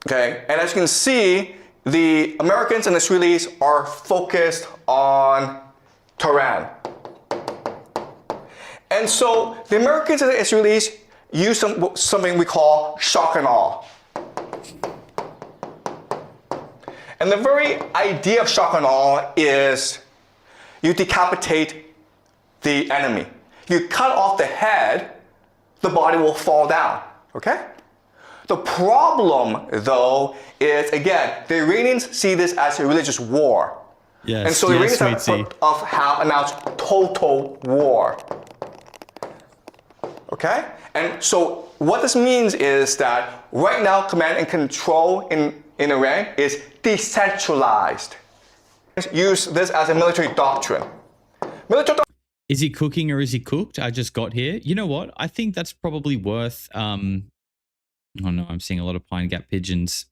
Okay, and as you can see, the Americans and Israelis are focused on Tehran. And so the Americans and the Israelis use something we call shock and awe. And the very idea of shock and awe is you decapitate the enemy. You cut off the head, the body will fall down, okay? The problem, though, is, again, the Iranians see this as a religious war. Yes, and so the Iranians have announced total war. Okay? And so what this means is that right now, command and control in Iran is decentralized. Use this as a military doctrine. Is he cooking or is he cooked? I just got here. You know what? I think that's probably worth... oh no, I'm seeing a lot of pine gap pigeons.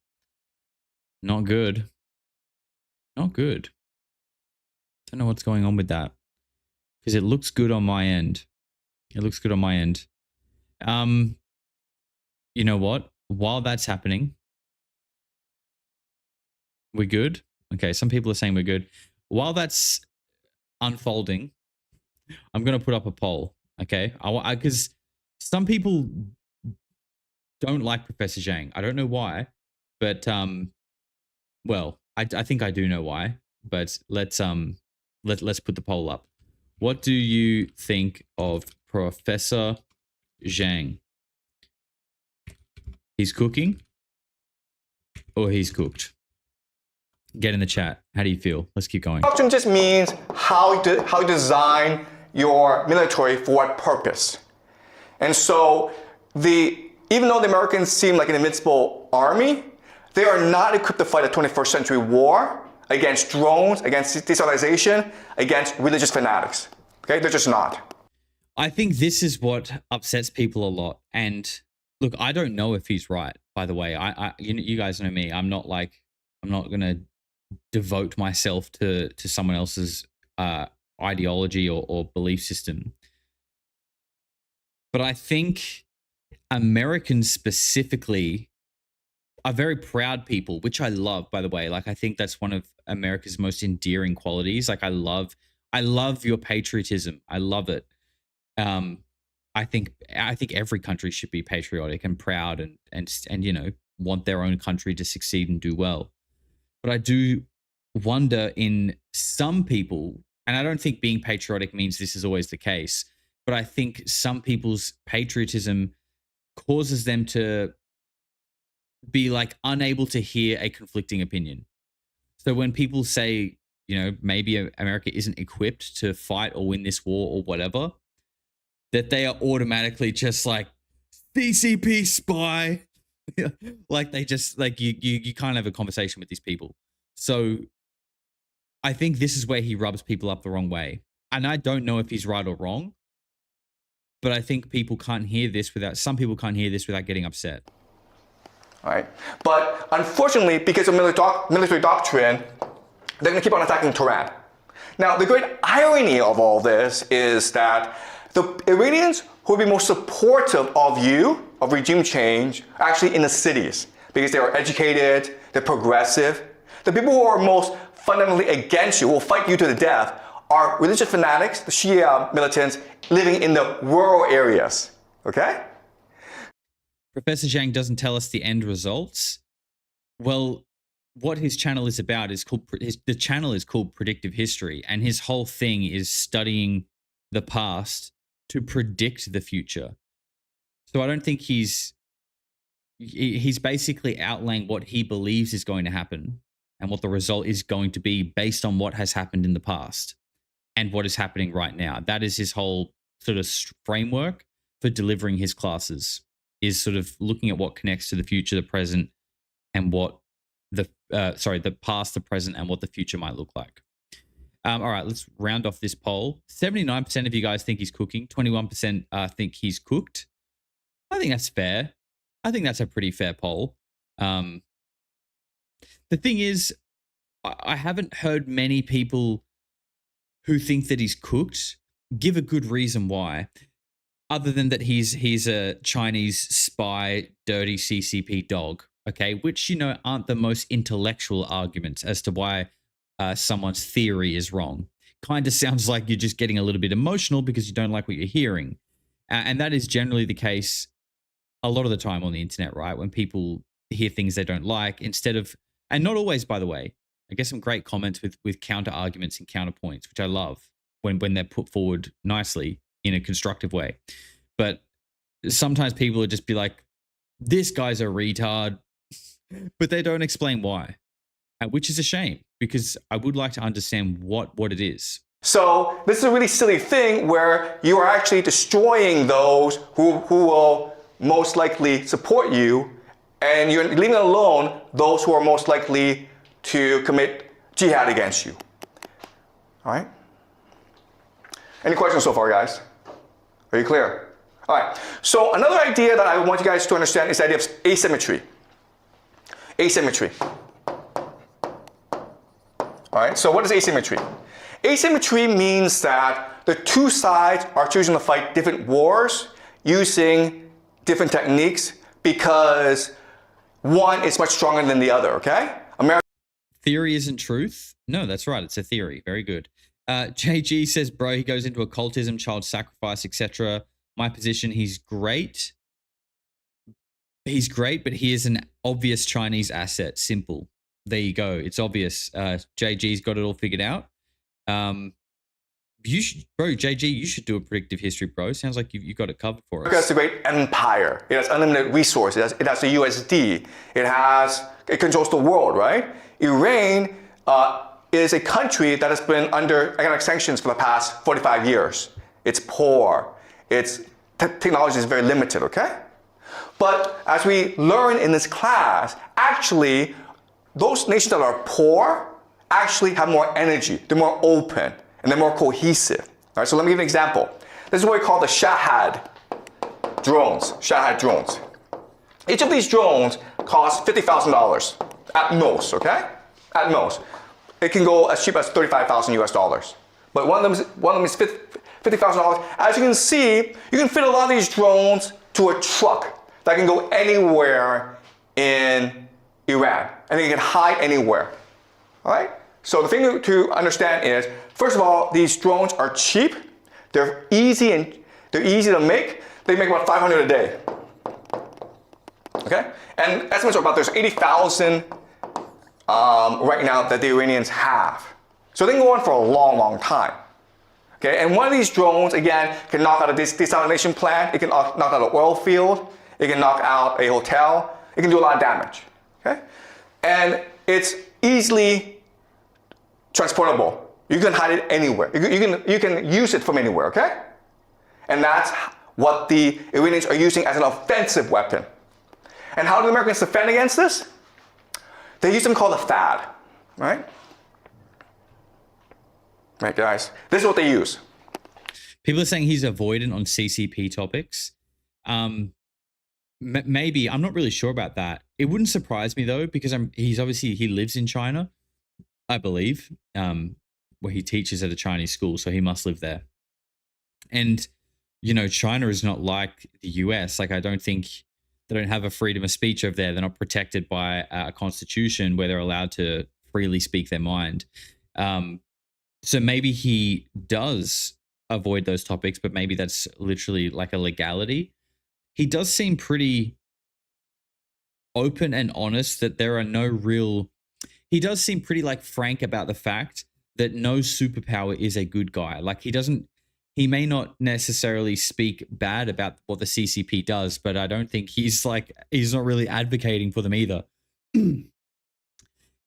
Not good. Not good. Don't know what's going on with that. Because it looks good on my end. It looks good on my end. You know what? While that's happening, we're good. Okay, some people are saying we're good. While that's unfolding, I'm going to put up a poll. Okay, because some people don't like Professor Zhang. I don't know why, but well, I think I do know why. But let's put the poll up. What do you think of Professor Zhang? He's cooking or he's cooked? Get in the chat. How do you feel? Let's keep going. Doctrine just means how you design your military for what purpose. And so even though the Americans seem like an invincible army, they are not equipped to fight a 21st century war against drones, against decentralization, against religious fanatics. Okay, they're just not. I think this is what upsets people a lot. And look, I don't know if he's right, by the way. You guys know me. I'm not going to devote myself to someone else's ideology or belief system. But I think Americans specifically are very proud people, which I love, by the way. Like, I think that's one of America's most endearing qualities. Like, I love your patriotism. I love it. I think every country should be patriotic and proud and you know, want their own country to succeed and do well. But I do wonder in some people, and I don't think being patriotic means this is always the case, but I think some people's patriotism causes them to be like unable to hear a conflicting opinion. So when people say, you know, maybe America isn't equipped to fight or win this war or whatever, that they are automatically just like CCP spy. Like they just like you can't have a conversation with these people. So I think this is where he rubs people up the wrong way. And I don't know if he's right or wrong, but I think some people can't hear this without getting upset. All right. But unfortunately, because of military doctrine, they're going to keep on attacking Tehran. Now, the great irony of all this is that the Iranians who would be most supportive of regime change, are actually in the cities because they are educated, they're progressive. The people who are most fundamentally against you, who will fight you to the death, are religious fanatics, the Shia militants living in the rural areas. Okay? Professor Zhang doesn't tell us the end results. Well, what his channel is about is the channel is called Predictive History, and his whole thing is studying the past to predict the future. So I don't think he's basically outlaying what he believes is going to happen and what the result is going to be based on what has happened in the past and what is happening right now. That is his whole sort of framework for delivering his classes, is sort of looking at what connects to the future, the present, and what the past, the present, and what the future might look like. All right, let's round off this poll. 79% of you guys think he's cooking. 21% think he's cooked. I think that's fair. I think that's a pretty fair poll. The thing is, I haven't heard many people who think that he's cooked give a good reason why, other than that he's a Chinese spy, dirty CCP dog, okay? Which, you know, aren't the most intellectual arguments as to why someone's theory is wrong. Kind of sounds like you're just getting a little bit emotional because you don't like what you're hearing. And that is generally the case a lot of the time on the internet, right? When people hear things they don't like, instead of, and not always, by the way, I get some great comments with counter arguments and counterpoints, which I love when they're put forward nicely in a constructive way. But sometimes people would just be like, this guy's a retard, but they don't explain why, which is a shame because I would like to understand what it is. So this is a really silly thing where you are actually destroying those who will most likely support you, and you're leaving alone those who are most likely to commit jihad against you. All right? Any questions so far, guys? Are you clear? All right. So another idea that I want you guys to understand is the idea of asymmetry. Asymmetry. All right. So what is asymmetry? Asymmetry means that the two sides are choosing to fight different wars using different techniques because one is much stronger than the other. Okay? Theory isn't truth. No, that's right. It's a theory. Very good. JG says, bro, he goes into occultism, child sacrifice, etc. My position, he's great. He's great, but he is an obvious Chinese asset. Simple. There you go. It's obvious. JG's got it all figured out. You should, bro, JG, you should do a predictive history, bro. Sounds like you got it covered for us. America is a great empire. It has unlimited resources. It has the USD. It controls the world, right? Iran is a country that has been under economic sanctions for the past 45 years. It's poor. Its technology is very limited, okay? But as we learn in this class, actually, those nations that are poor actually have more energy. They're more open, and they're more cohesive. All right, so let me give you an example. This is what we call the Shahad drones. Shahad drones. Each of these drones costs $50,000 at most, okay? At most. It can go as cheap as $35,000 US. But one of them is $50,000. As you can see, you can fit a lot of these drones to a truck that can go anywhere in Iran, and it can hide anywhere. All right? So the thing to understand is, first of all, these drones are cheap. They're easy to make. They make about 500 a day. Okay? And estimates are about there's 80,000 right now that the Iranians have. So they can go on for a long, long time. Okay? And one of these drones, again, can knock out a desalination plant. It can knock out an oil field. It can knock out a hotel. It can do a lot of damage. Okay? And it's easily transportable. You can hide it anywhere. You can use it from anywhere, okay? And that's what the Iranians are using as an offensive weapon. And how do the Americans defend against this? They use something called a THAAD, right? Right, guys. This is what they use. People are saying he's avoidant on CCP topics. Maybe. I'm not really sure about that. It wouldn't surprise me, though, because he lives in China, I believe, where he teaches at a Chinese school, so he must live there. And, you know, China is not like the US. Like, I don't think they don't have a freedom of speech over there. They're not protected by a constitution where they're allowed to freely speak their mind. So maybe he does avoid those topics, but maybe that's literally like a legality. He does seem pretty open and honest that there are no real... He does seem pretty like frank about the fact that no superpower is a good guy. Like he may not necessarily speak bad about what the CCP does, but I don't think he's not really advocating for them either.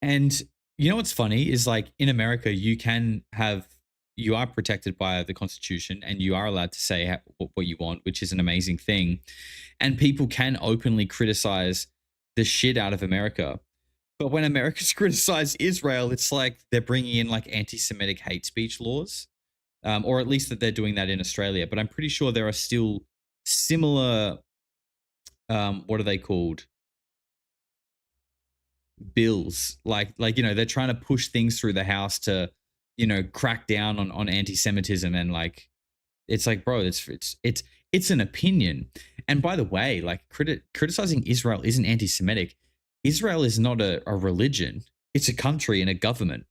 And you know what's funny is, like, in America, you are protected by the Constitution and you are allowed to say what you want, which is an amazing thing. And people can openly criticize the shit out of America. But when Americans criticize Israel, it's like they're bringing in like anti-Semitic hate speech laws, or at least that they're doing that in Australia. But I'm pretty sure there are still similar, what are they called? Bills. Like, you know, they're trying to push things through the House to, you know, crack down on anti-Semitism. And like, it's like, bro, it's an opinion. And by the way, like criticizing Israel isn't anti-Semitic. Israel is not a religion. It's a country and a government.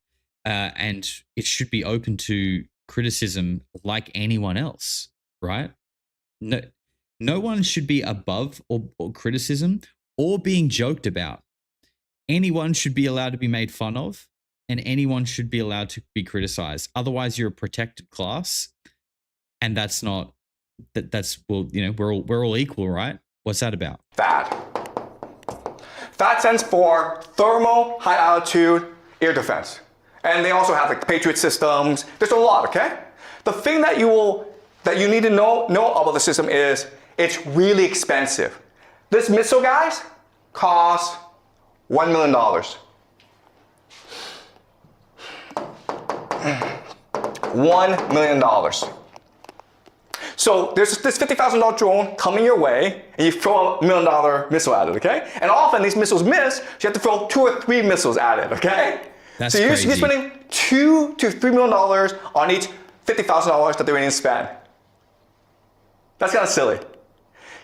And it should be open to criticism like anyone else, right? No one should be above or criticism or being joked about. Anyone should be allowed to be made fun of, and anyone should be allowed to be criticized. Otherwise, you're a protected class, and that's not that's, well, we're all equal, right? What's that about? THAAD. THAAD stands for Thermal High Altitude Air Defense. And they also have like Patriot systems. There's a lot, okay? The thing that you need to know about the system is it's really expensive. This missile, guys, costs $1 million. $1 million. So there's this $50,000 drone coming your way, and you throw a $1 million missile at it, okay? And often these missiles miss, so you have to throw 2 or 3 missiles at it, okay? That's so you're crazy. spending $2 to $3 million on each $50,000 that the Iranians spend. That's kind of silly.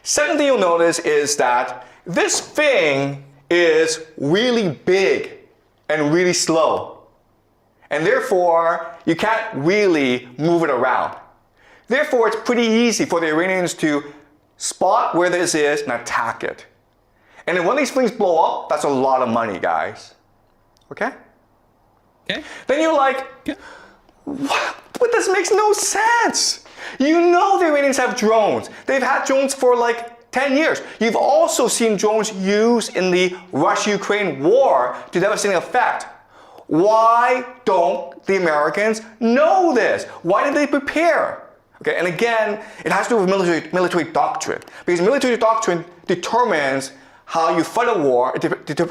Second thing you'll notice is that this thing is really big and really slow. And therefore, you can't really move it around. Therefore, it's pretty easy for the Iranians to spot where this is and attack it. And then when these things blow up, that's a lot of money, guys. Okay? Okay. Then you're like, what? But this makes no sense. You know the Iranians have drones. They've had drones for like 10 years. You've also seen drones used in the Russia-Ukraine war to devastating effect. Why don't the Americans know this? Why did they prepare? Okay, and again, it has to do with military doctrine. Because military doctrine determines how you fight a war, it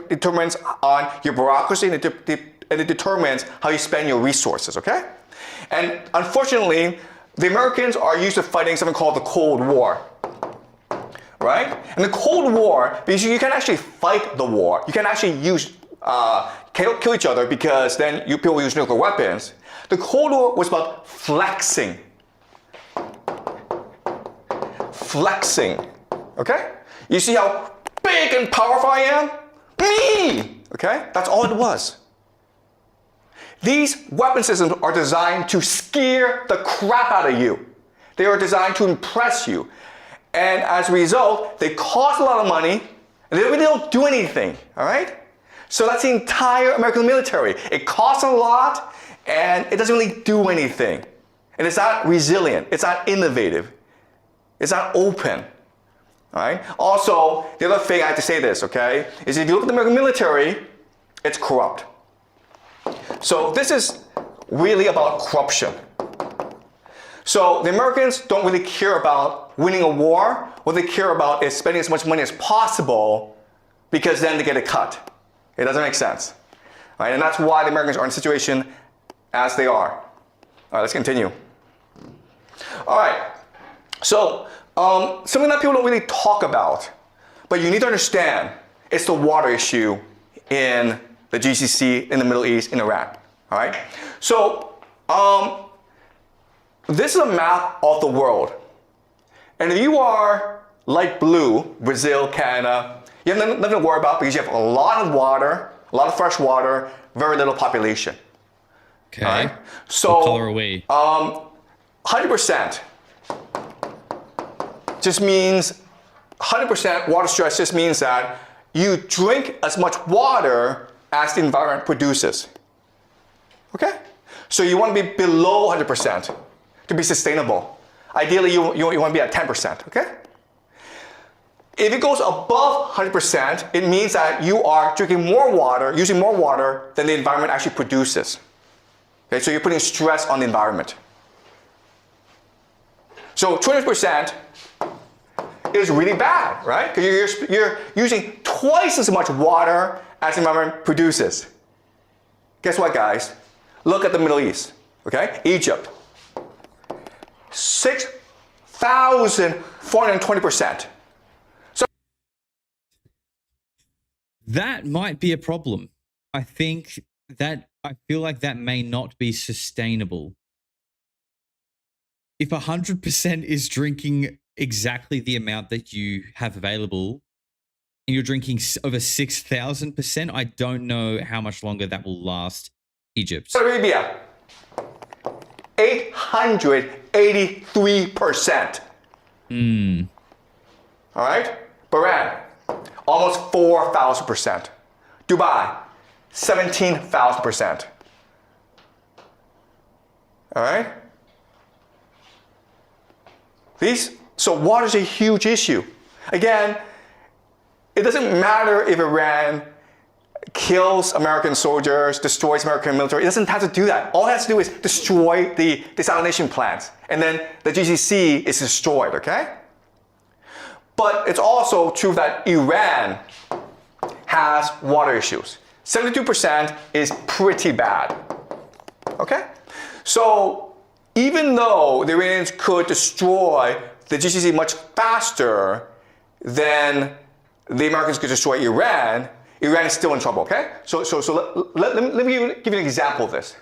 determines on your bureaucracy, and it determines how you spend your resources, okay? And unfortunately, the Americans are used to fighting something called the Cold War, right? And the Cold War, because you can actually fight the war, you can actually use, kill each other because then people use nuclear weapons. The Cold War was about flexing. Flexing, okay? You see how big and powerful I am? Me! Okay? That's all it was. These weapon systems are designed to scare the crap out of you. They are designed to impress you. And as a result, they cost a lot of money, and they really don't do anything, all right? So that's the entire American military. It costs a lot, and it doesn't really do anything. And it's not resilient. It's not innovative. It's not open. All right? Also, the other thing I have to say this, okay, is if you look at the American military, it's corrupt. So this is really about corruption. So the Americans don't really care about winning a war. What they care about is spending as much money as possible because then they get a cut. It doesn't make sense. All right? And that's why the Americans are in a situation as they are. All right, let's continue. All right. So, something that people don't really talk about, but you need to understand, it's the water issue in the GCC, in the Middle East, in Iran. All right? So, this is a map of the world. And if you are light blue, Brazil, Canada, you have nothing to worry about because you have a lot of water, a lot of fresh water, very little population. Okay. All right? So, what color are we? 100%. Just means 100% water stress just means that you drink as much water as the environment produces. Okay? So you want to be below 100% to be sustainable. Ideally, you want to be at 10%. Okay? If it goes above 100%, it means that you are drinking more water, using more water than the environment actually produces. Okay? So you're putting stress on the environment. So 20% is really bad, right? Because you're using twice as much water as the environment produces. Guess what, guys? Look at the Middle East, okay? Egypt. 6,420%. So that might be a problem. I feel like that may not be sustainable. If 100% is drinking exactly the amount that you have available and you're drinking over 6,000%, I don't know how much longer that will last Egypt. Saudi Arabia, 883%. All right? Bahrain, almost 4,000%. Dubai, 17,000%. All right? So water is a huge issue. Again, it doesn't matter if Iran kills American soldiers, destroys American military. It doesn't have to do that. All it has to do is destroy the desalination plants, and then the GCC is destroyed, okay? But it's also true that Iran has water issues. 72% is pretty bad, okay? So even though the Iranians could destroy the GCC much faster than the Americans could destroy Iran, Iran is still in trouble, okay? So let me give you an example of this.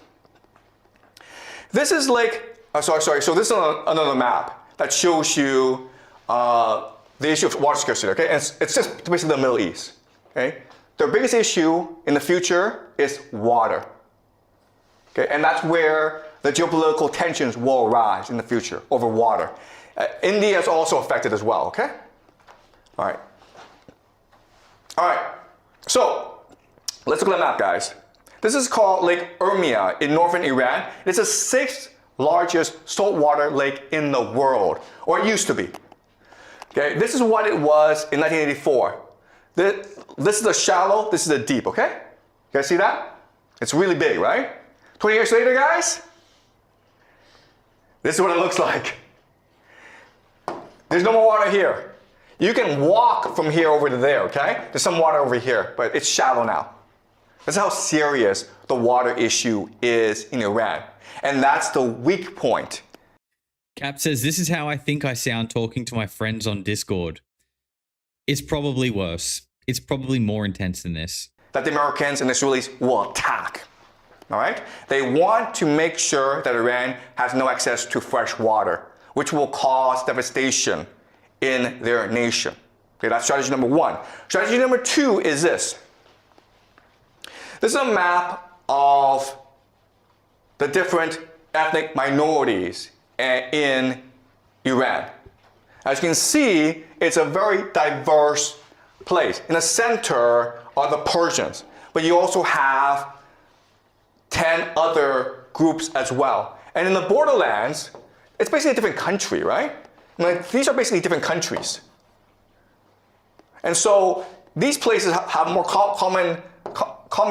This is like, so this is another map that shows you the issue of water scarcity, okay? And it's just basically the Middle East, okay? Their biggest issue in the future is water, okay? And that's where the geopolitical tensions will arise in the future over water. India is also affected as well, okay? All right. All right. So let's look at the map, guys. This is called Lake Urmia in northern Iran. It's the 6th largest saltwater lake in the world, or it used to be. Okay, this is what it was in 1984. This is the shallow, this is the deep, okay? You guys see that? It's really big, right? 20 years later, guys, this is what it looks like. There's no more water here. You can walk from here over to there, okay? There's some water over here, but it's shallow now. That's how serious the water issue is in Iran. And that's the weak point. Cap says, this is how I think I sound talking to my friends on Discord. It's probably worse. It's probably more intense than this. That the Americans and the Israelis will attack, all right? They want to make sure that Iran has no access to fresh water, which will cause devastation in their nation. Okay, that's strategy number 1. Strategy number 2 is this. This is a map of the different ethnic minorities in Iran. As you can see, it's a very diverse place. In the center are the Persians, but you also have 10 other groups as well. And in the borderlands, it's basically a different country, right? Like, these are basically different countries. And so these places have more common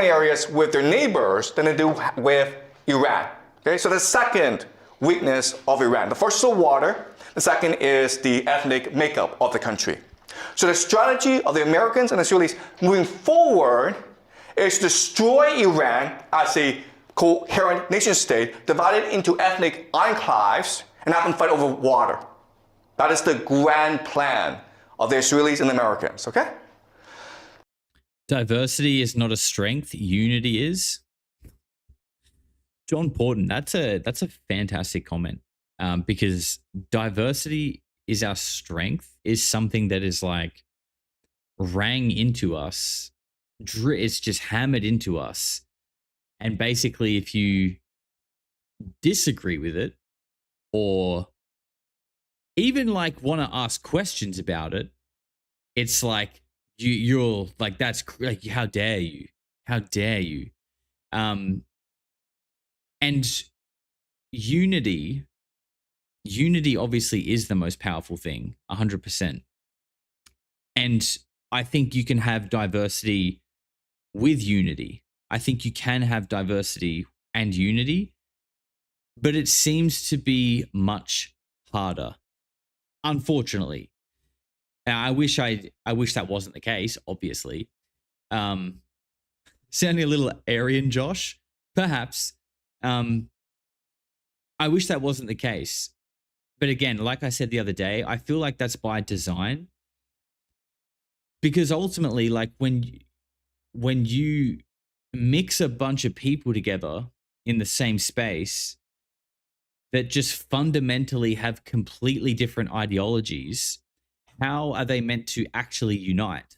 areas with their neighbors than they do with Iran. Okay, so the second weakness of Iran. The first is the water. The second is the ethnic makeup of the country. So the strategy of the Americans and the Israelis moving forward is to destroy Iran as a coherent nation state, divided into ethnic enclaves, and have them fight over water. That is the grand plan of the Israelis and the Americans, okay? Diversity is not a strength, unity is. John Porton, that's a fantastic comment, because diversity is our strength, is something that is like rang into us. It's just hammered into us. And basically, if you disagree with it, or even like want to ask questions about it, it's like you're like, that's like, how dare you? How dare you? And unity obviously is the most powerful thing, 100%. And I think you can have diversity with unity. I think you can have diversity and unity, but it seems to be much harder, unfortunately. I wish that wasn't the case, obviously. Sounding a little Aryan, Josh, perhaps. I wish that wasn't the case. But again, like I said the other day, I feel like that's by design. Because ultimately, like when you mix a bunch of people together in the same space that just fundamentally have completely different ideologies, how are they meant to actually unite?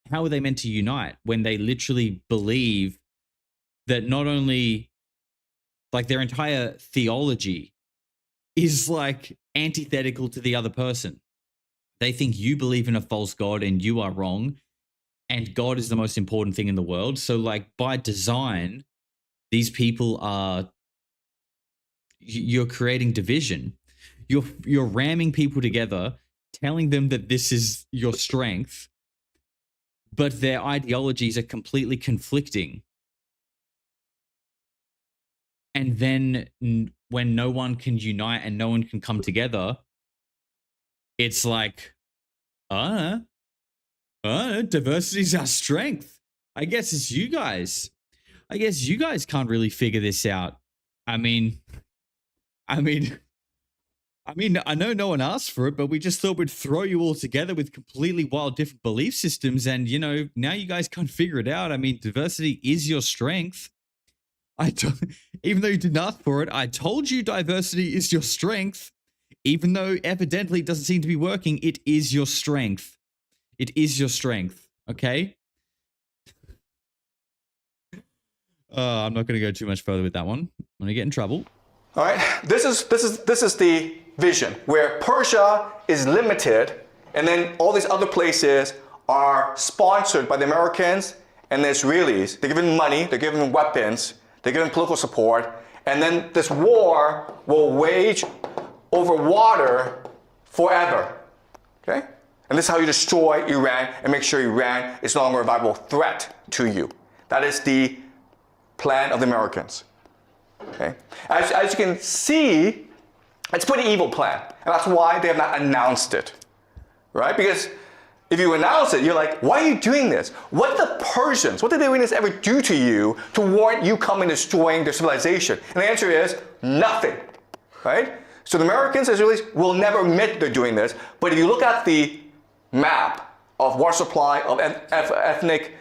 How are they meant to unite when they literally believe that not only like their entire theology is like antithetical to the other person? They think you believe in a false God and you are wrong, and God is the most important thing in the world. So like by design, these people are, you're creating division. You're ramming people together, telling them that this is your strength, but their ideologies are completely conflicting. And then when no one can unite and no one can come together, it's like, diversity is our strength. I guess it's you guys. I guess you guys can't really figure this out. I mean, I know no one asked for it, but we just thought we'd throw you all together with completely wild different belief systems. And, you know, now you guys can't figure it out. I mean, diversity is your strength. Even though you didn't ask for it, I told you diversity is your strength. Even though evidently it doesn't seem to be working, it is your strength. It is your strength. Okay? I'm not going to go too much further with that one. I'm going to get in trouble. All right, this is the vision where Persia is limited, and then all these other places are sponsored by the Americans and the Israelis. They're given money, they're given weapons, they're given political support, and then this war will wage over water forever. Okay? And this is how you destroy Iran and make sure Iran is no longer a viable threat to you. That is the plan of the Americans. Okay? As you can see, it's a pretty evil plan. And that's why they have not announced it. Right? Because if you announce it, you're like, why are you doing this? What did the Persians, what did the Iranians ever do to you to warrant you coming and destroying their civilization? And the answer is nothing. Right? So the Americans, Israelis will never admit they're doing this. But if you look at the map of water supply, of ethnic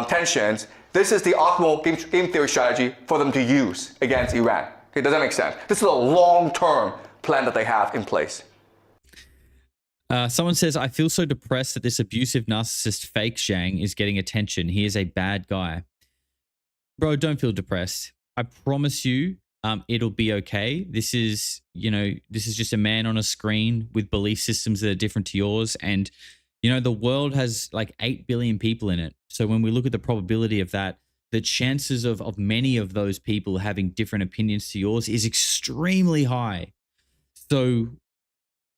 tensions, this is the optimal game theory strategy for them to use against Iran. Okay, does that make sense? This is a long-term plan that they have in place. Someone says, I feel so depressed that this abusive narcissist fake Zhang is getting attention. He is a bad guy. Bro, don't feel depressed. I promise you, it'll be okay. This is just a man on a screen with belief systems that are different to yours. And, you know, the world has like 8 billion people in it. So when we look at the probability of that, the chances of many of those people having different opinions to yours is extremely high. So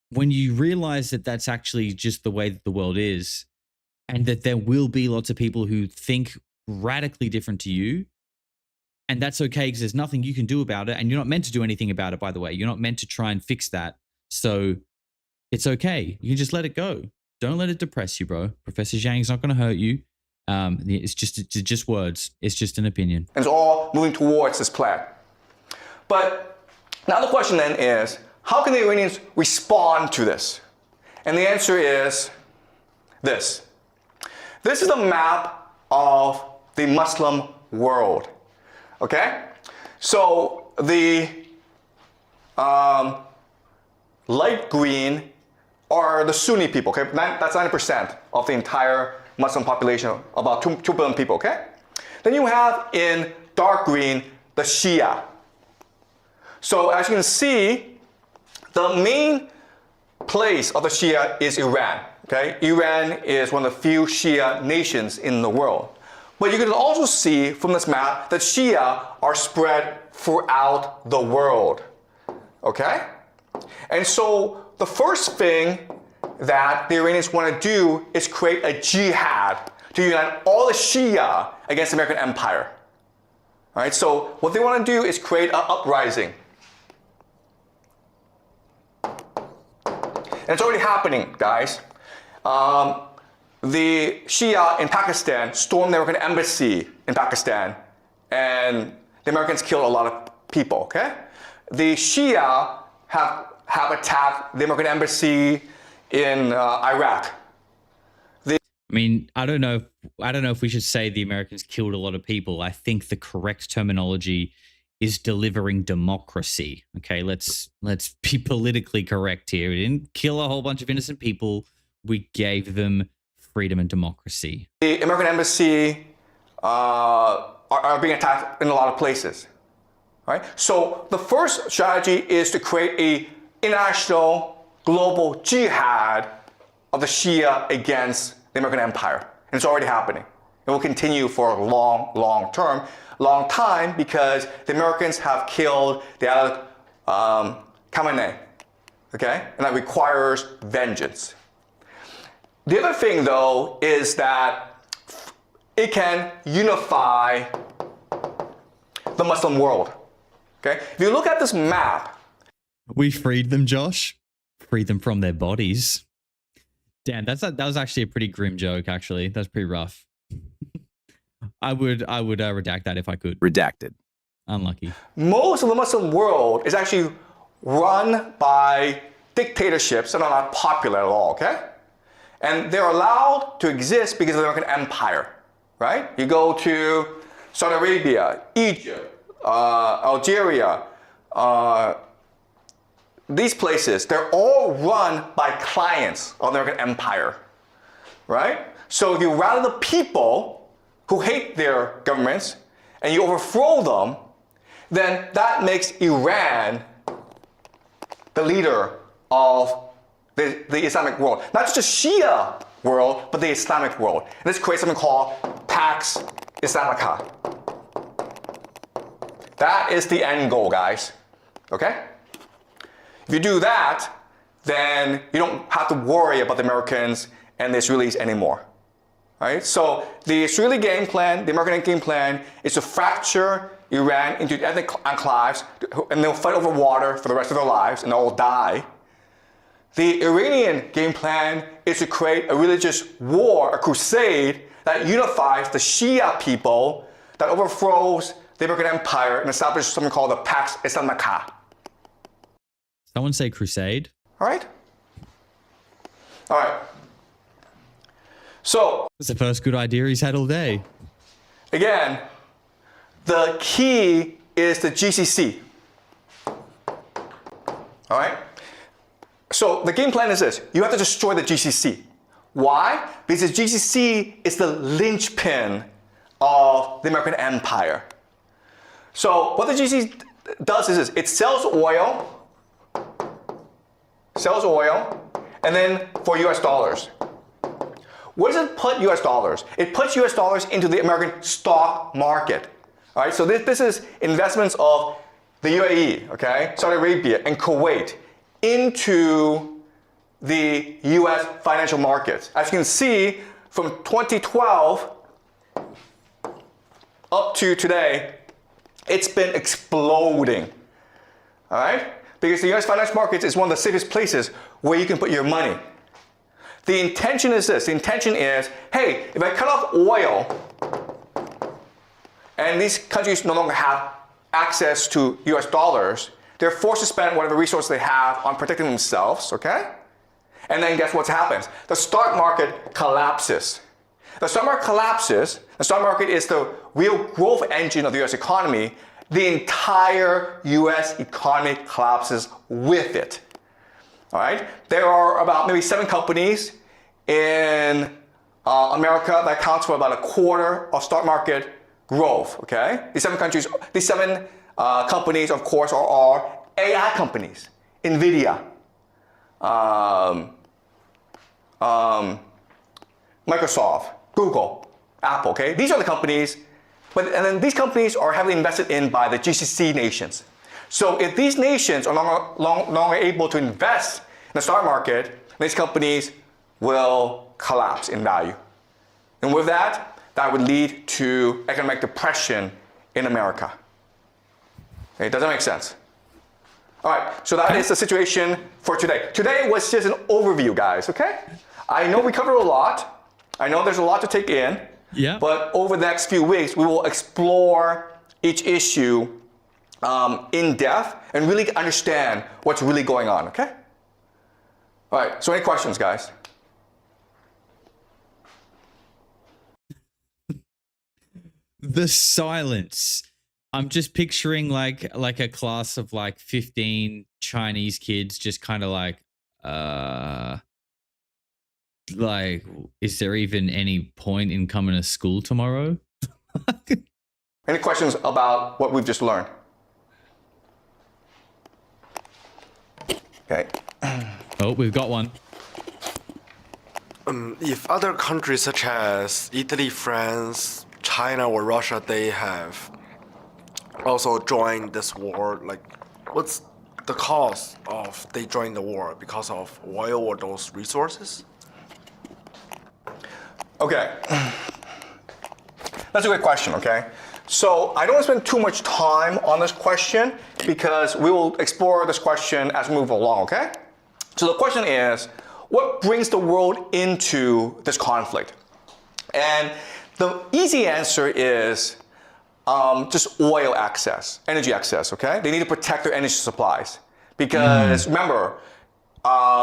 when you realize that that's actually just the way that the world is, and that there will be lots of people who think radically different to you, and that's okay because there's nothing you can do about it, and you're not meant to do anything about it, by the way. You're not meant to try and fix that. So it's okay. You can just let it go. Don't let it depress you, bro. Professor Zhang's not going to hurt you. It's just words. It's just an opinion. And it's all moving towards this plan. But now the question then is, how can the Iranians respond to this? And the answer is this. This is a map of the Muslim world. Okay? So the light green are the Sunni people. Okay? That's 90% of the entire Muslim population, about 2 billion people. Okay? Then you have in dark green the Shia. So as you can see, the main place of the Shia is Iran. Okay? Iran is one of the few Shia nations in the world. But you can also see from this map that Shia are spread throughout the world. Okay? And so the first thing that the Iranians want to do is create a jihad to unite all the Shia against the American empire. All right? So what they want to do is create an uprising. And it's already happening, guys. The Shia in Pakistan stormed the American embassy in Pakistan, and the Americans killed a lot of people, okay? The Shia have attacked the American embassy in Iraq. I mean, I don't know if we should say the Americans killed a lot of people. I think the correct terminology is delivering democracy. Okay, let's be politically correct here. We didn't kill a whole bunch of innocent people. We gave them freedom and democracy. The American embassy are being attacked in a lot of places. Right? So the first strategy is to create a international global jihad of the Shia against the American empire. And it's already happening. It will continue for a long time because the Americans have killed the Khamenei. okay? And that requires vengeance. The other thing, though, is that it can unify the Muslim world, okay? If you look at this map, We freed them, Josh. Freed them from their bodies. Damn, that was actually a pretty grim joke, actually. That's pretty rough. I would redact that if I could. Redacted. Unlucky. most of the Muslim world is actually run by dictatorships that are not popular at all, okay? And they're allowed to exist because of the American Empire, right? You go to Saudi Arabia, Egypt, Algeria, these places, they're all run by clients of the American Empire, right? So if you rally the people who hate their governments and you overthrow them, then that makes Iran the leader of the Islamic world. Not just the Shia world, but the Islamic world. And this creates something called Pax Islamica. That is the end goal, guys. Okay? If you do that, then you don't have to worry about the Americans and the Israelis anymore. Right? So the Israeli game plan, the American game plan, is to fracture Iran into ethnic enclaves, and they'll fight over water for the rest of their lives, and they'll all die. The Iranian game plan is to create a religious war, a crusade, that unifies the Shia people, that overthrows the American Empire and establishes something called the Pax Islamica. Someone say crusade. All right? All right. So, It's the first good idea he's had all day. again, the key is the GCC. All right? So the game plan is this. You have to destroy the GCC. Why? Because the GCC is the linchpin of the American Empire. So what the GCC does is this. It sells oil, and then for US dollars. Where does it put US dollars? It puts US dollars into the American stock market. All right, so this is investments of the UAE, okay, Saudi Arabia, and Kuwait into the US financial markets. As you can see, from 2012 up to today, it's been exploding. All right? Because the US financial markets is one of the safest places where you can put your money. The intention is this. The intention is, hey, if I cut off oil and these countries no longer have access to US dollars, they're forced to spend whatever resources they have on protecting themselves, okay? And then guess what happens? The stock market collapses. The stock market collapses. The stock market is the real growth engine of the US economy. The entire US economy collapses with it. All right? There are about maybe 7 companies in America that accounts for about a quarter of stock market growth, okay? These 7 companies, of course, are AI companies. NVIDIA, Microsoft, Google, Apple, okay? These are the companies, and then these companies are heavily invested in by the GCC nations. So if these nations are no longer able to invest in the stock market, these companies will collapse in value. And with that, that would lead to economic depression in America. Okay, does that make sense? All right, so that is the situation for today. Today was just an overview, guys, okay? I know we covered a lot. I know there's a lot to take in. Yeah. But over the next few weeks, we will explore each issue in depth and really understand what's really going on, okay? All right, so any questions, guys? The silence. I'm just picturing like a class of like 15 Chinese kids just kind of like, is there even any point in coming to school tomorrow? Any questions about what we've just learned? Okay. Oh, we've got one. If other countries such as Italy, France, China, or Russia, they have also joined this war, like, what's the cause of they join the war because of oil or those resources? Okay. That's a great question, okay? So I don't want to spend too much time on this question because we will explore this question as we move along, okay? So the question is, what brings the world into this conflict? And the easy answer is just oil access, energy access, okay? They need to protect their energy supplies. Because remember,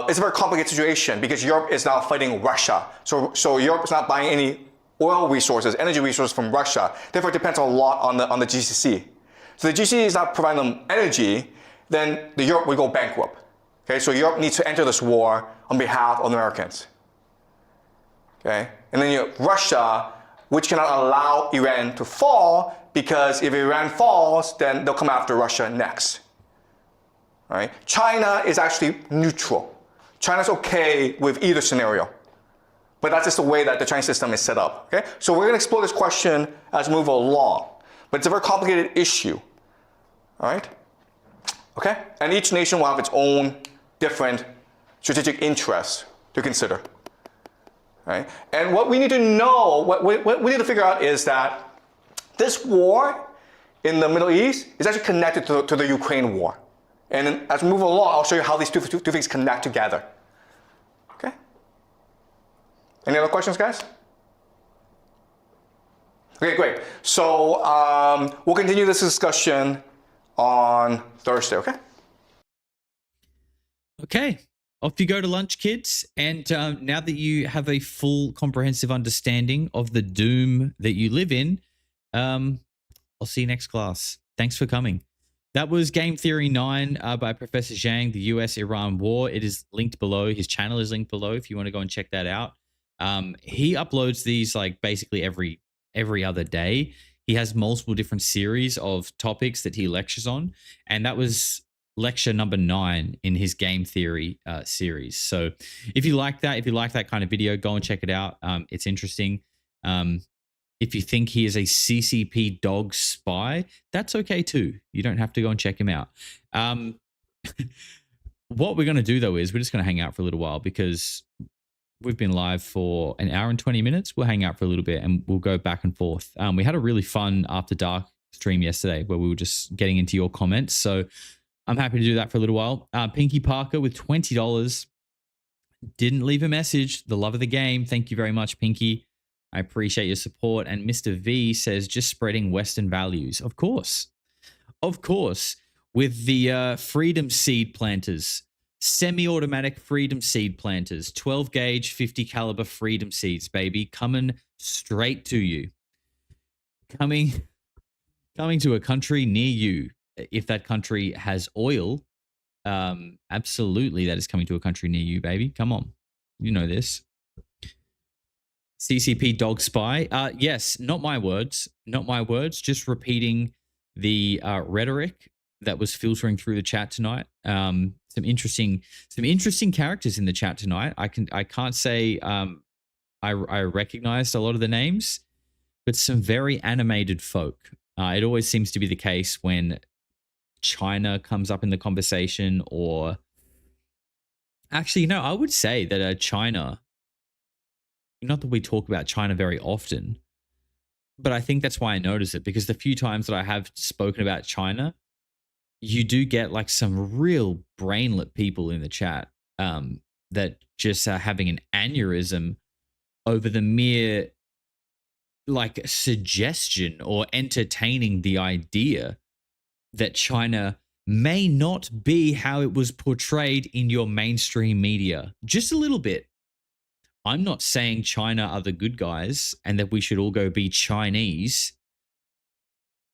it's a very complicated situation because Europe is now fighting Russia. So Europe is not buying any oil resources, energy resources from Russia. Therefore, it depends a lot on the GCC. So the GCC is not providing them energy, then the Europe will go bankrupt. Okay, so Europe needs to enter this war on behalf of the Americans. Okay, and then you have Russia, which cannot allow Iran to fall because if Iran falls, then they'll come after Russia next. All right? China is actually neutral. China's okay with either scenario. But that's just the way that the Chinese system is set up. Okay? So we're going to explore this question as we move along. But it's a very complicated issue. All right? Okay? And each nation will have its own different strategic interests to consider. Right? And what we need to know, what we need to figure out is that this war in the Middle East is actually connected to the Ukraine war. And then as we move along, I'll show you how these two things connect together. Okay? Any other questions, guys? Okay, great. So we'll continue this discussion on Thursday, okay? Okay. Off you go to lunch, kids. And now that you have a full comprehensive understanding of the doom that you live in, I'll see you next class. Thanks for coming. That was Game Theory 9 by Professor Zhang, the US-Iran War. It is linked below. His channel is linked below if you want to go and check that out. He uploads these like basically every other day. He has multiple different series of topics that he lectures on. And that was lecture number 9 in his Game Theory series. So if you like that kind of video, go and check it out. It's interesting. If you think he is a CCP dog spy, that's okay too. You don't have to go and check him out. What we're going to do though is we're just going to hang out for a little while because we've been live for an hour and 20 minutes. We'll hang out for a little bit and we'll go back and forth. We had a really fun After Dark stream yesterday where we were just getting into your comments. So I'm happy to do that for a little while. Pinky Parker with $20 didn't leave a message. The love of the game. Thank you very much, Pinky. I appreciate your support. And Mr. V says, just spreading Western values. Of course. Of course. With the Freedom Seed Planters, semi-automatic Freedom Seed Planters, 12 gauge, 50 caliber Freedom Seeds, baby, coming straight to you. Coming to a country near you. If that country has oil, absolutely that is coming to a country near you, baby. Come on. You know this. CCP dog spy. Yes, not my words. Not my words. Just repeating the rhetoric that was filtering through the chat tonight. Some interesting characters in the chat tonight. I can't say I recognized a lot of the names, but some very animated folk. It always seems to be the case when China comes up in the conversation, or actually, I would say that China. Not that we talk about China very often, but I think that's why I notice it, because the few times that I have spoken about China, you do get like some real brainlet people in the chat that just are having an aneurysm over the mere like suggestion or entertaining the idea that China may not be how it was portrayed in your mainstream media. Just a little bit. I'm not saying China are the good guys and that we should all go be Chinese.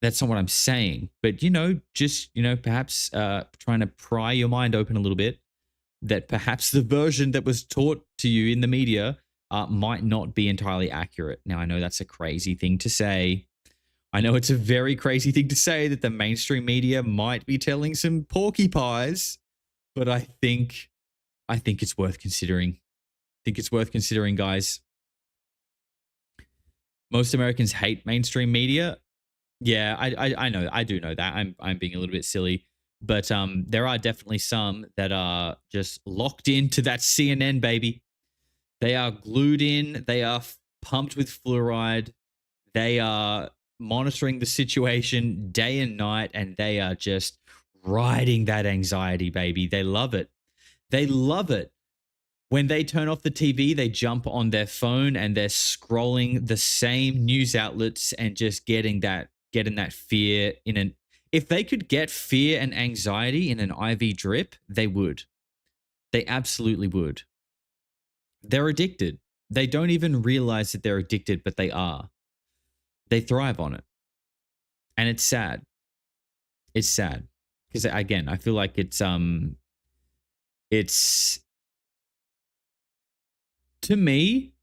That's not what I'm saying. But, perhaps trying to pry your mind open a little bit, that perhaps the version that was taught to you in the media might not be entirely accurate. Now, I know that's a crazy thing to say. I know it's a very crazy thing to say that the mainstream media might be telling some porky pies, but I think it's worth considering. Think it's worth considering, guys. Most Americans hate mainstream media. Yeah, I know. I do know that. I'm being a little bit silly. But there are definitely some that are just locked into that CNN, baby. They are glued in. They are pumped with fluoride. They are monitoring the situation day and night, and they are just riding that anxiety, baby. They love it. They love it. When they turn off the TV, they jump on their phone and they're scrolling the same news outlets and just getting that fear in an. If they could get fear and anxiety in an IV drip, they would. They absolutely would. They're addicted. They don't even realize that they're addicted, but they are. They thrive on it. And it's sad. It's sad. Because again, I feel like it's to me,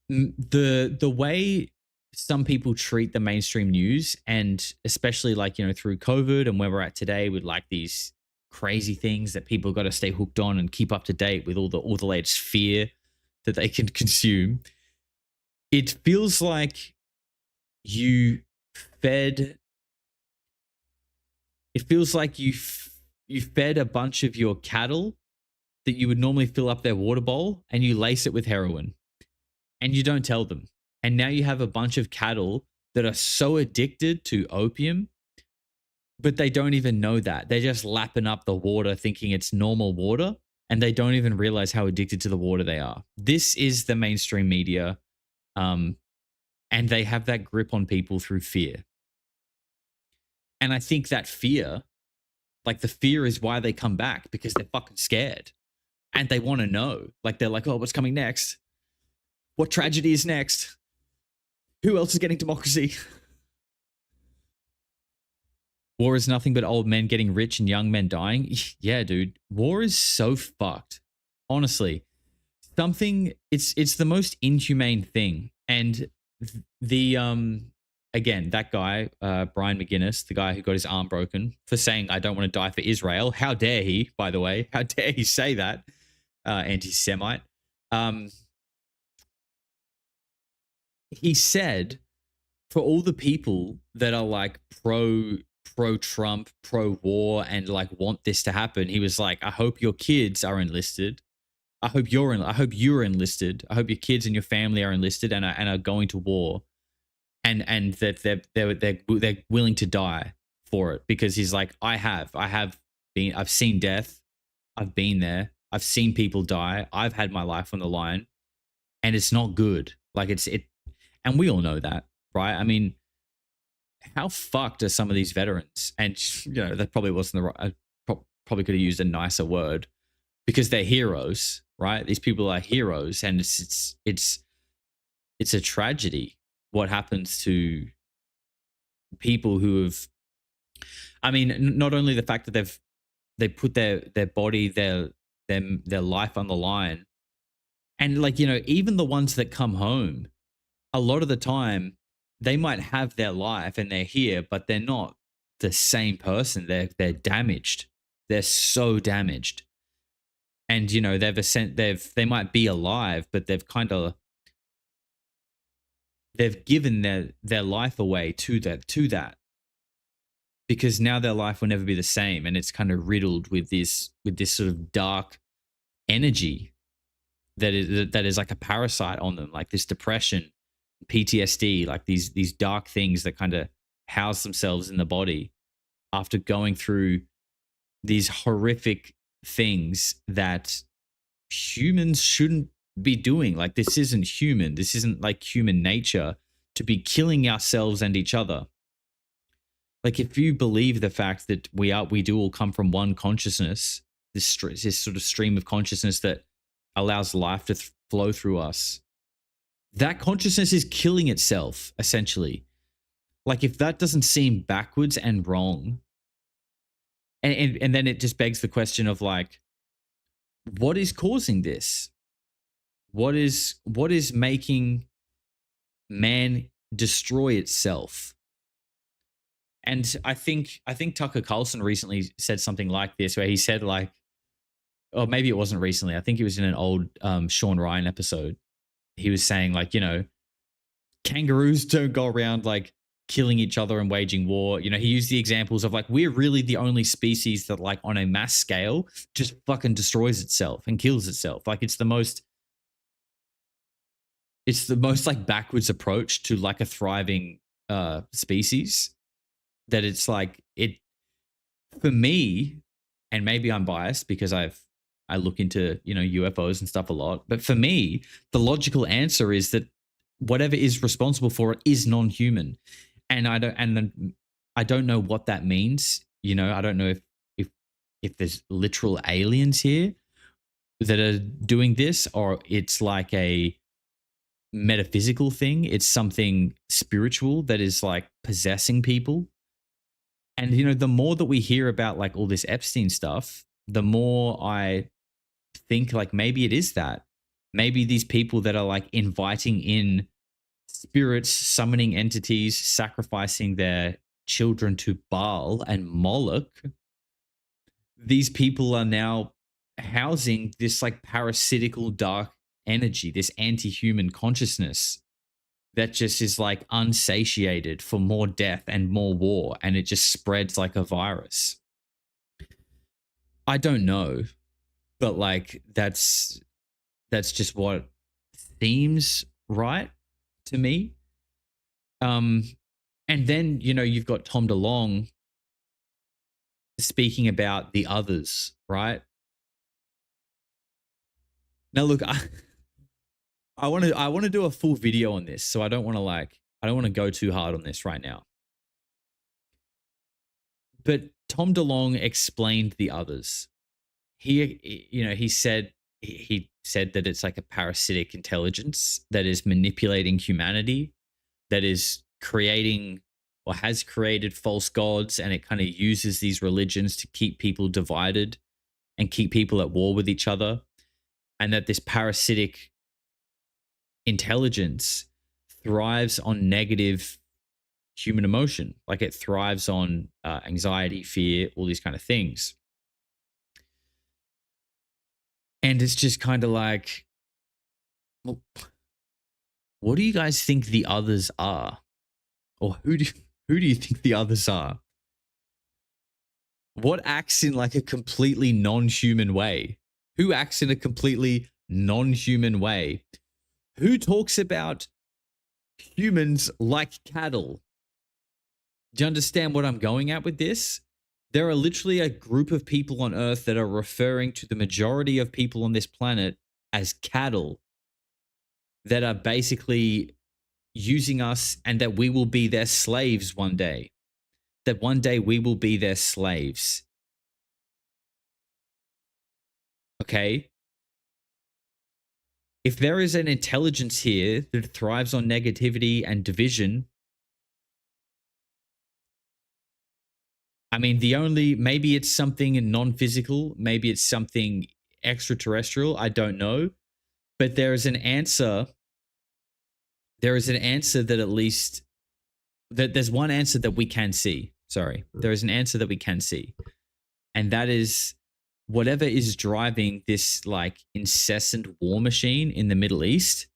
the way some people treat the mainstream news, and especially like, through COVID and where we're at today with like these crazy things that people got to stay hooked on and keep up to date with all the latest fear that they can consume. It feels like you fed a bunch of your cattle that you would normally fill up their water bowl, and you lace it with heroin, and you don't tell them. And now you have a bunch of cattle that are so addicted to opium, but they don't even know that. They're just lapping up the water thinking it's normal water, and they don't even realize how addicted to the water they are. This is the mainstream media, and they have that grip on people through fear. And I think that fear, like the fear is why they come back, because they're fucking scared. And they want to know. Like, they're like, oh, what's coming next? What tragedy is next? Who else is getting democracy? War is nothing but old men getting rich and young men dying. Yeah, dude. War is so fucked. Honestly. It's the most inhumane thing. And again, that guy, Brian McGuinness, the guy who got his arm broken for saying, I don't want to die for Israel. How dare he, by the way? How dare he say that? Anti-Semite. He said, for all the people that are like pro-Trump, pro-war, and like want this to happen, he was like, I hope your kids are enlisted. I hope you're enlisted. I hope your kids and your family are enlisted and are going to war. And that they're willing to die for it, because he's like, I've seen death. I've been there. I've seen people die. I've had my life on the line, and it's not good. Like and we all know that, right? I mean, how fucked are some of these veterans? And that probably wasn't the right. I probably could have used a nicer word, because they're heroes, right? These people are heroes, and it's a tragedy what happens to people who have, I mean, not only the fact that they put their body, their life on the line, and like, even the ones that come home, a lot of the time they might have their life and they're here, but they're not the same person. They're damaged. They're so damaged. And they might be alive, but they've given their life away to that, because now their life will never be the same, and it's kind of riddled with this sort of dark energy that is like a parasite on them, like this depression, PTSD, like these dark things that kind of house themselves in the body after going through these horrific things that humans shouldn't be doing. Like, this isn't human. This isn't like human nature to be killing ourselves and each other. Like, if you believe the fact that we do all come from one consciousness, this sort of stream of consciousness that allows life to flow through us, that consciousness is killing itself, essentially. Like, if that doesn't seem backwards and wrong, and then it just begs the question of like, what is causing this? What is making man destroy itself? And I think Tucker Carlson recently said something like this, where he said like, or maybe it wasn't recently, I think it was in an old Sean Ryan episode. He was saying like, kangaroos don't go around like killing each other and waging war. You know, he used the examples of like, we're really the only species that like on a mass scale just fucking destroys itself and kills itself. Like it's the most like backwards approach to like a thriving species, that it's like it, for me, and maybe I'm biased because I look into, you know, UFOs and stuff a lot, but for me, the logical answer is that whatever is responsible for it is non-human. And I don't know what that means. You know, I don't know if there's literal aliens here that are doing this, or it's like a metaphysical thing. It's something spiritual that is like possessing people. And, you know, the more that we hear about like all this Epstein stuff, the more I think like maybe it is that. Maybe these people that are like inviting in spirits, summoning entities, sacrificing their children to Baal and Moloch, these people are now housing this like parasitical dark energy, this anti-human consciousness that just is like unsatiated for more death and more war, and it just spreads like a virus. I don't know, but like that's just what seems right to me. And then, you know, you've got Tom DeLonge speaking about the others, right? Now, look, I want to do a full video on this, so I don't want to go too hard on this right now. But Tom DeLonge explained the others. He said that it's like a parasitic intelligence that is manipulating humanity, that is creating or has created false gods, and it kind of uses these religions to keep people divided and keep people at war with each other. And that this parasitic intelligence thrives on negative human emotion. Like it thrives on anxiety, fear, all these kind of things. And it's just kind of like, well, what do you guys think the others are? Or who do you think the others are? What acts in like a completely non-human way? Who acts in a completely non-human way? Who talks about humans like cattle? Do you understand what I'm going at with this? There are literally a group of people on Earth that are referring to the majority of people on this planet as cattle, that are basically using us, and that we will be their slaves one day. That one day we will be their slaves. Okay? If there is an intelligence here that thrives on negativity and division, I mean, maybe it's something non-physical, maybe it's something extraterrestrial, I don't know. But there is an answer. There is an answer that at least, that there's one answer that we can see. Sorry. There is an answer that we can see. And that is whatever is driving this like incessant war machine in the Middle East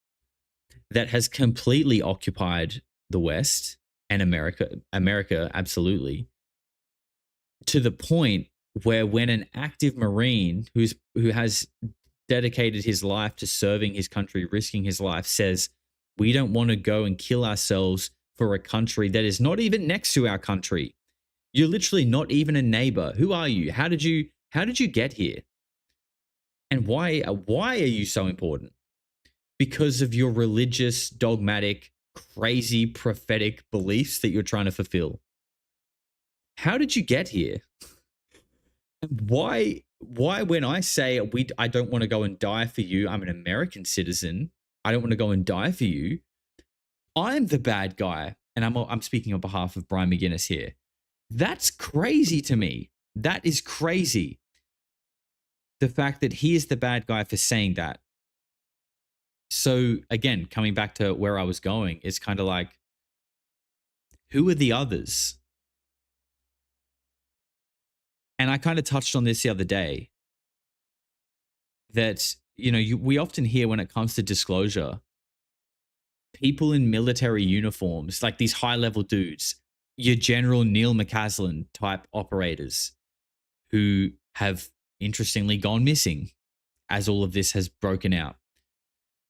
that has completely occupied the West and America, absolutely, to the point where when an active Marine who has dedicated his life to serving his country, risking his life, says, we don't want to go and kill ourselves for a country that is not even next to our country. You're literally not even a neighbor. Who are you? How did you get here? And why are you so important? Because of your religious, dogmatic, crazy, prophetic beliefs that you're trying to fulfill. How did you get here? Why when I say I don't want to go and die for you, I'm an American citizen, I don't want to go and die for you, I'm the bad guy. And I'm speaking on behalf of Brian McGuinness here. That's crazy to me. That is crazy. The fact that he is the bad guy for saying that. So again, coming back to where I was going, it's kind of like, who are the others? And I kind of touched on this the other day, that, you know, we often hear when it comes to disclosure people in military uniforms, like these high-level dudes, your General Neil McCaslin type operators who have interestingly gone missing as all of this has broken out.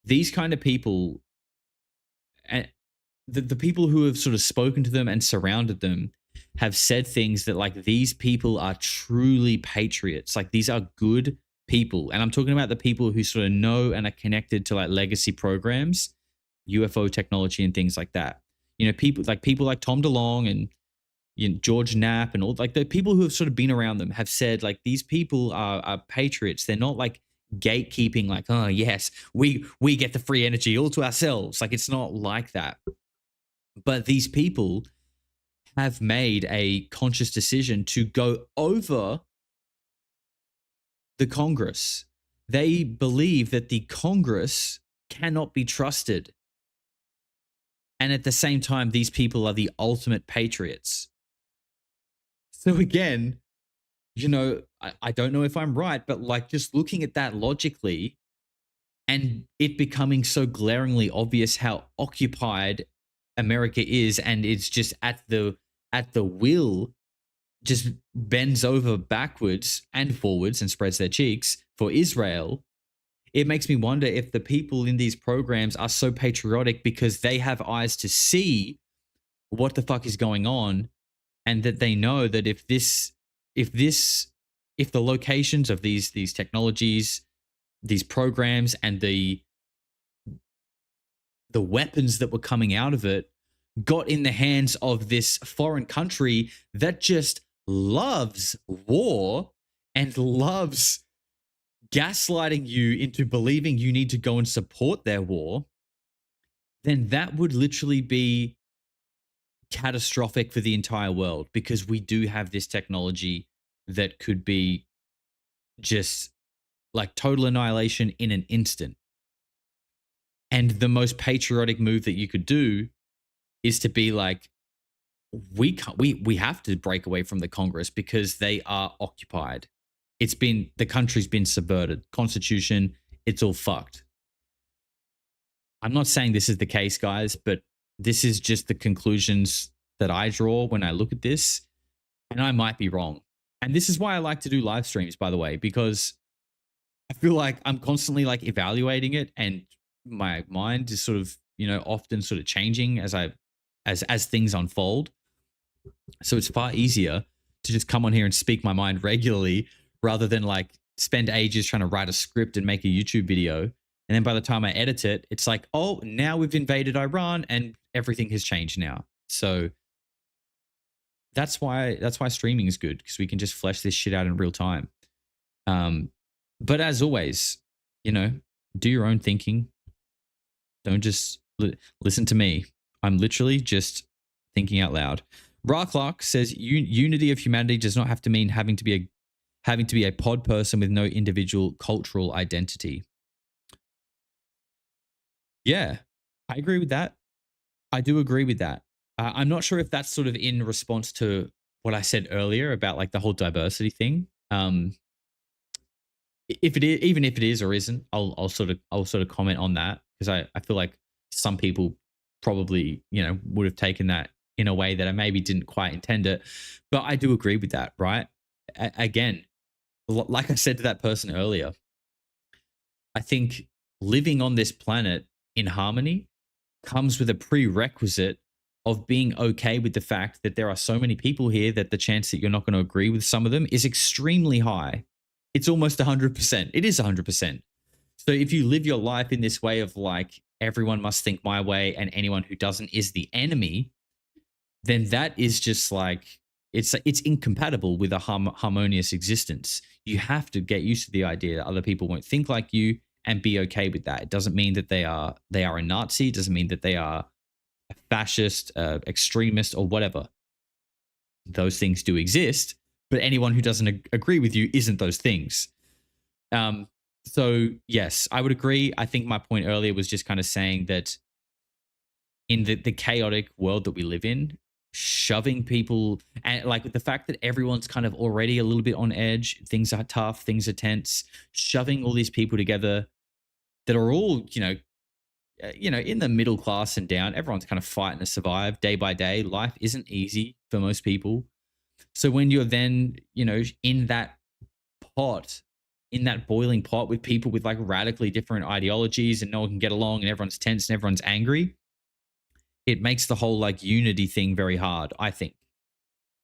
These kind of people, and the people who have sort of spoken to them and surrounded them have said things that like these people are truly patriots. Like these are good people. And I'm talking about the people who sort of know and are connected to like legacy programs, UFO technology and things like that. You know, people like Tom DeLonge and George Knapp and all like the people who have sort of been around them have said like these people are patriots. They're not like gatekeeping, like, oh yes, we get the free energy all to ourselves. Like it's not like that. But these people have made a conscious decision to go over the Congress. They believe that the Congress cannot be trusted. And at the same time, these people are the ultimate patriots. So again, you know, I don't know if I'm right, but like just looking at that logically and it becoming so glaringly obvious how occupied America is, and it's just at the will, just bends over backwards and forwards and spreads their cheeks for Israel. It makes me wonder if the people in these programs are so patriotic because they have eyes to see what the fuck is going on, and that they know that if the locations of these technologies, these programs, and the weapons that were coming out of it got in the hands of this foreign country that just loves war and loves gaslighting you into believing you need to go and support their war, then that would literally be catastrophic for the entire world, because we do have this technology that could be just like total annihilation in an instant. And the most patriotic move that you could do is to be like, we have to break away from the Congress because they are occupied. The country's been subverted. Constitution, it's all fucked. I'm not saying this is the case, guys, but this is just the conclusions that I draw when I look at this, and I might be wrong. And this is why I like to do live streams, by the way, because I feel like I'm constantly like evaluating it, and my mind is sort of, you know, often sort of changing as things unfold. So it's far easier to just come on here and speak my mind regularly rather than like spend ages trying to write a script and make a YouTube video. And then by the time I edit it, it's like, oh, now we've invaded Iran and everything has changed now. So that's why streaming is good, because we can just flesh this shit out in real time. But as always, you know, do your own thinking. Don't just listen to me. I'm literally just thinking out loud. Ra Clark says unity of humanity does not have to mean having to be a pod person with no individual cultural identity. Yeah, I agree with that. I do agree with that. I'm not sure if that's sort of in response to what I said earlier about like the whole diversity thing. If it is, even if it is or isn't, I'll sort of comment on that, because I feel like some people probably, you know, would have taken that in a way that I maybe didn't quite intend it. But I do agree with that, right? Again, like I said to that person earlier, I think living on this planet in harmony comes with a prerequisite of being okay with the fact that there are so many people here that the chance that you're not going to agree with some of them is extremely high. It's almost 100%. It is 100%. So if you live your life in this way of like, everyone must think my way and anyone who doesn't is the enemy, then that is just like, it's incompatible with a harmonious existence. You have to get used to the idea that other people won't think like you and be okay with that. It doesn't mean that they are a Nazi. It doesn't mean that they are a fascist, extremist, or whatever. Those things do exist, but anyone who doesn't agree with you isn't those things. So yes, I would agree. I think my point earlier was just kind of saying that in the chaotic world that we live in, shoving people, and like the fact that everyone's kind of already a little bit on edge, things are tough, things are tense, shoving all these people together that are all, you know, in the middle class and down, everyone's kind of fighting to survive day by day. Life isn't easy for most people. So when you're then, in that pot, in that boiling pot with people with like radically different ideologies and no one can get along and everyone's tense and everyone's angry, it makes the whole like unity thing very hard, I think.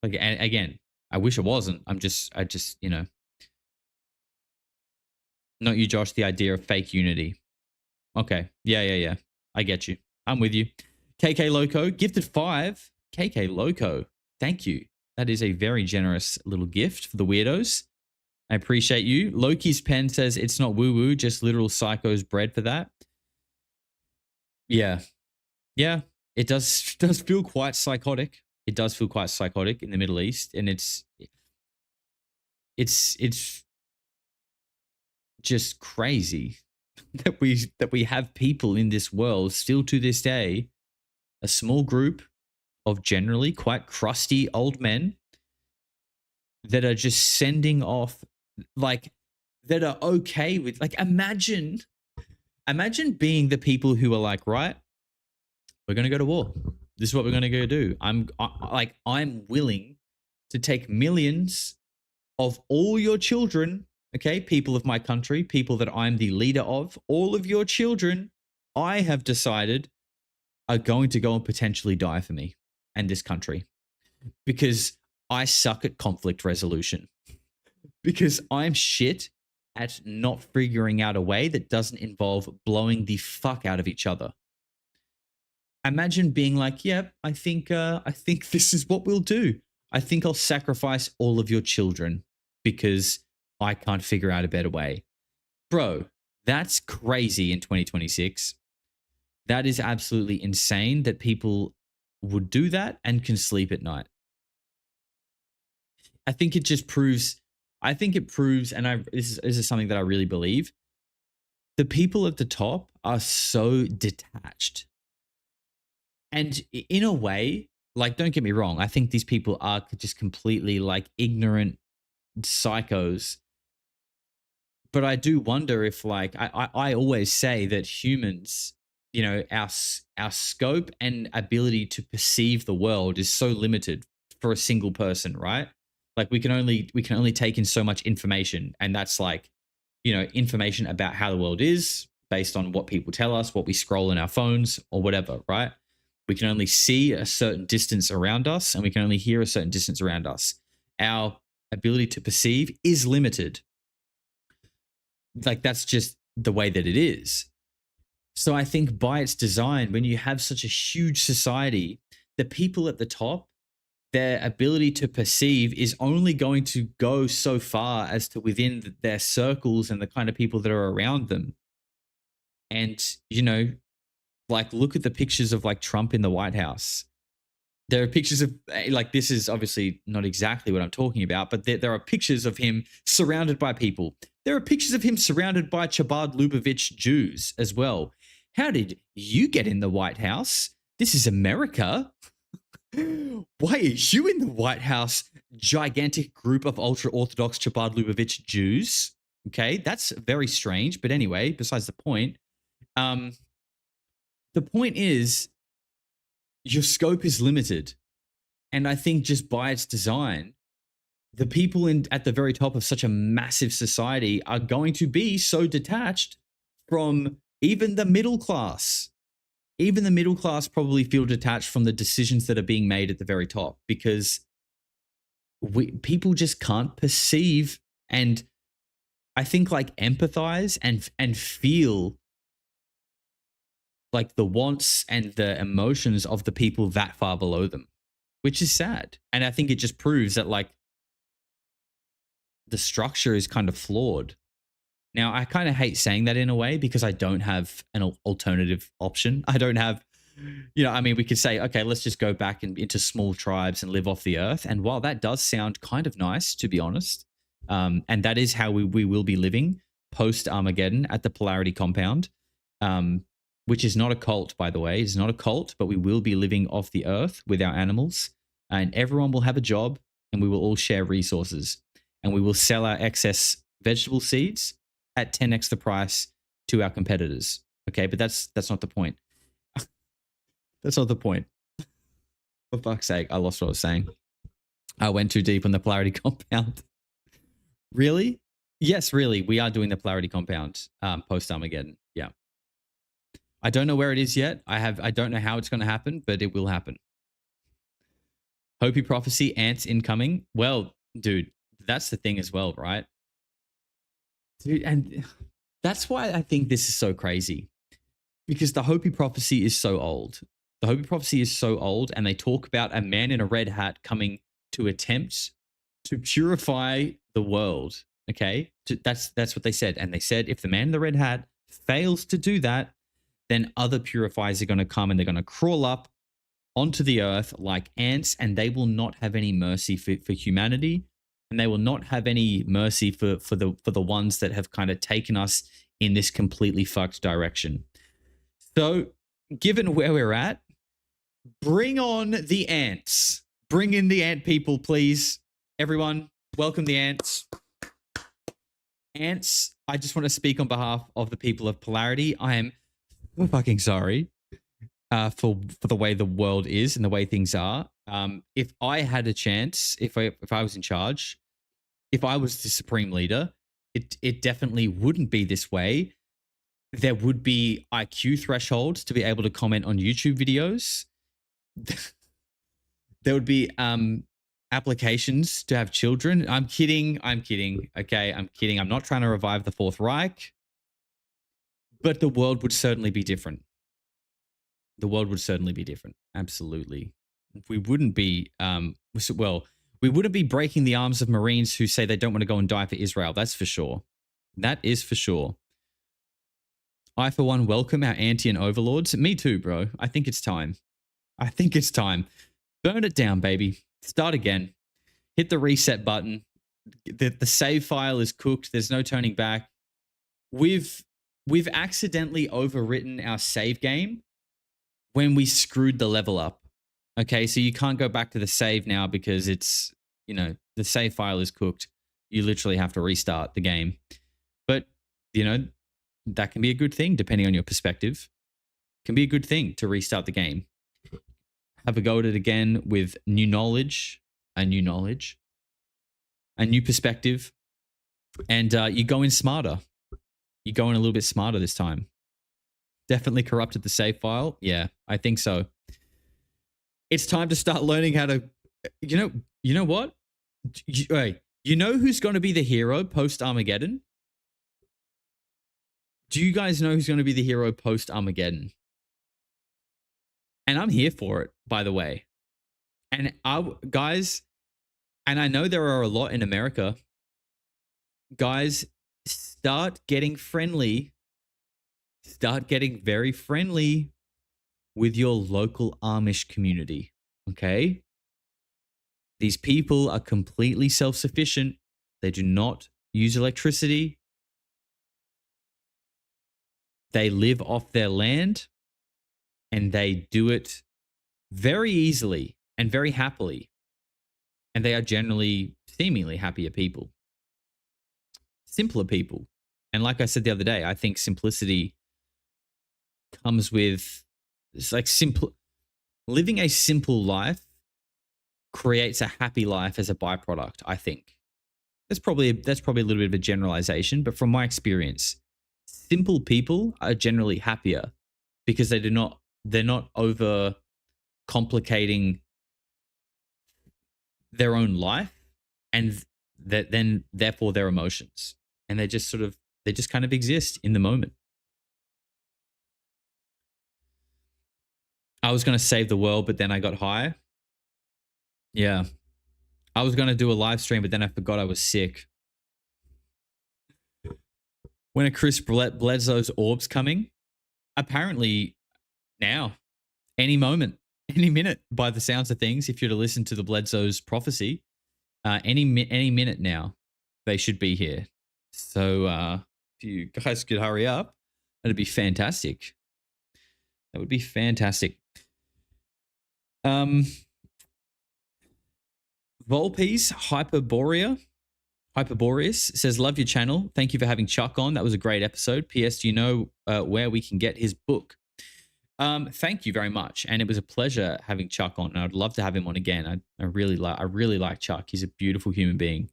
Like, and again, I wish it wasn't. I just, not you, Josh, the idea of fake unity. Okay. Yeah. I get you. I'm with you. KK Loco, gifted 5. KK Loco, thank you. That is a very generous little gift for the weirdos. I appreciate you. Loki's pen says it's not woo-woo, just literal psychos bred for that. Yeah. It does feel quite psychotic. It does feel quite psychotic in the Middle East, and it's just crazy that we have people in this world still to this day, a small group of generally quite crusty old men that are just sending off, like, that are okay with, like, imagine being the people who are like, right, we're going to go to war. This is what we're going to go do. I'm willing to take millions of all your children, okay, people of my country, people that I'm the leader of, all of your children, I have decided are going to go and potentially die for me and this country because I suck at conflict resolution, because I'm shit at not figuring out a way that doesn't involve blowing the fuck out of each other. Imagine being like, yep, I think this is what we'll do. I think I'll sacrifice all of your children because I can't figure out a better way. Bro, that's crazy in 2026. That is absolutely insane that people would do that and can sleep at night. I think it proves, and this is something that I really believe, the people at the top are so detached. And in a way, like, don't get me wrong, I think these people are just completely like ignorant psychos. But I do wonder if, like, I always say that humans, our scope and ability to perceive the world is so limited for a single person, right? Like, we can only take in so much information, and that's like, information about how the world is based on what people tell us, what we scroll in our phones or whatever, right? We can only see a certain distance around us, and we can only hear a certain distance around us. Our ability to perceive is limited. Like, that's just the way that it is. So I think by its design, when you have such a huge society, the people at the top, their ability to perceive is only going to go so far as to within their circles and the kind of people that are around them. And, like, look at the pictures of like Trump in the White House. There are pictures of, like, this is obviously not exactly what I'm talking about, but there are pictures of him surrounded by people. There are pictures of him surrounded by Chabad Lubavitch Jews as well. How did you get in the White House? This is America. Why are you in the White House? Gigantic group of ultra-Orthodox Chabad Lubavitch Jews. Okay, that's very strange. But anyway, besides the point, the point is, your scope is limited. And I think just by its design, the people at the very top of such a massive society are going to be so detached from even the middle class. Even the middle class probably feel detached from the decisions that are being made at the very top, because people just can't perceive and, I think, like, empathize and feel like the wants and the emotions of the people that far below them, which is sad. And I think it just proves that, like, the structure is kind of flawed. Now, I kind of hate saying that in a way because I don't have an alternative option. I don't have, we could say, okay, let's just go back into small tribes and live off the earth. And while that does sound kind of nice, to be honest, and that is how we will be living post Armageddon at the Polarity compound, which is not a cult, by the way. It's not a cult, but we will be living off the earth with our animals, and everyone will have a job, and we will all share resources, and we will sell our excess vegetable seeds at 10x the price to our competitors. Okay, but that's not the point. That's not the point. For fuck's sake, I lost what I was saying. I went too deep on the polarity compound. Really? Yes, really. We are doing the polarity compound post Armageddon. Yeah. I don't know where it is yet. I don't know how it's going to happen, but it will happen. Hopi prophecy, ants incoming. Well, dude, that's the thing as well, right? Dude, and that's why I think this is so crazy. Because the Hopi prophecy is so old. The Hopi prophecy is so old, and they talk about a man in a red hat coming to attempt to purify the world. Okay, that's what they said, and they said if the man in the red hat fails to do that, then other purifiers are going to come and they're going to crawl up onto the earth like ants, and they will not have any mercy for humanity, and they will not have any mercy for the ones that have kind of taken us in this completely fucked direction. So, given where we're at, bring on the ants. Bring in the ant people, please. Everyone, welcome the ants. Ants, I just want to speak on behalf of the people of Polarity. I am fucking sorry for the way the world is and the way things are. If I had a chance, if I was in charge, if I was the supreme leader, it definitely wouldn't be this way. There would be IQ thresholds to be able to comment on YouTube videos. There would be applications to have children. I'm kidding. Okay, I'm kidding. I'm not trying to revive the Fourth Reich. But the world would certainly be different. The world would certainly be different. Absolutely. We wouldn't be, we wouldn't be breaking the arms of Marines who say they don't want to go and die for Israel. That's for sure. That is for sure. I, for one, welcome our Antian overlords. Me too, bro. I think it's time. Burn it down, baby. Start again. Hit the reset button. The save file is cooked. There's no turning back. We've accidentally overwritten our save game when we screwed the level up. Okay, so you can't go back to the save now because it's, the save file is cooked. You literally have to restart the game. But, that can be a good thing depending on your perspective. Can be a good thing to restart the game. Have a go at it again with new knowledge, a new perspective, and you go in smarter. You go in a little bit smarter this time. Definitely corrupted the save file. Yeah, I think so. It's time to start learning how to, you know what? You know who's going to be the hero post Armageddon? Do you guys know who's going to be the hero post Armageddon? And I'm here for it, by the way. And guys, and I know there are a lot in America. Guys, start getting friendly. Start getting very friendly with your local Amish community, okay? These people are completely self-sufficient. They do not use electricity. They live off their land, and they do it very easily and very happily. And they are generally seemingly happier people. Simpler people. And like I said the other day, I think simplicity comes with, it's like living a simple life creates a happy life as a byproduct, I think. That's probably a little bit of a generalization, but from my experience, simple people are generally happier because they're not over complicating their own life and then therefore their emotions, and they just kind of exist in the moment. I was going to save the world, but then I got high. Yeah. I was going to do a live stream, but then I forgot I was sick. When are Chris Bledsoe's orbs coming? Apparently now. Any moment. Any minute, by the sounds of things, if you're to listen to the Bledsoe's prophecy. Any minute now, they should be here. So if you guys could hurry up, that'd be fantastic. That would be fantastic. Volpes, Hyperborea. Hyperboreus says, love your channel. Thank you for having Chuck on. That was a great episode. P.S. Do you know where we can get his book? Thank you very much. And it was a pleasure having Chuck on. And I'd love to have him on again. I really like Chuck. He's a beautiful human being.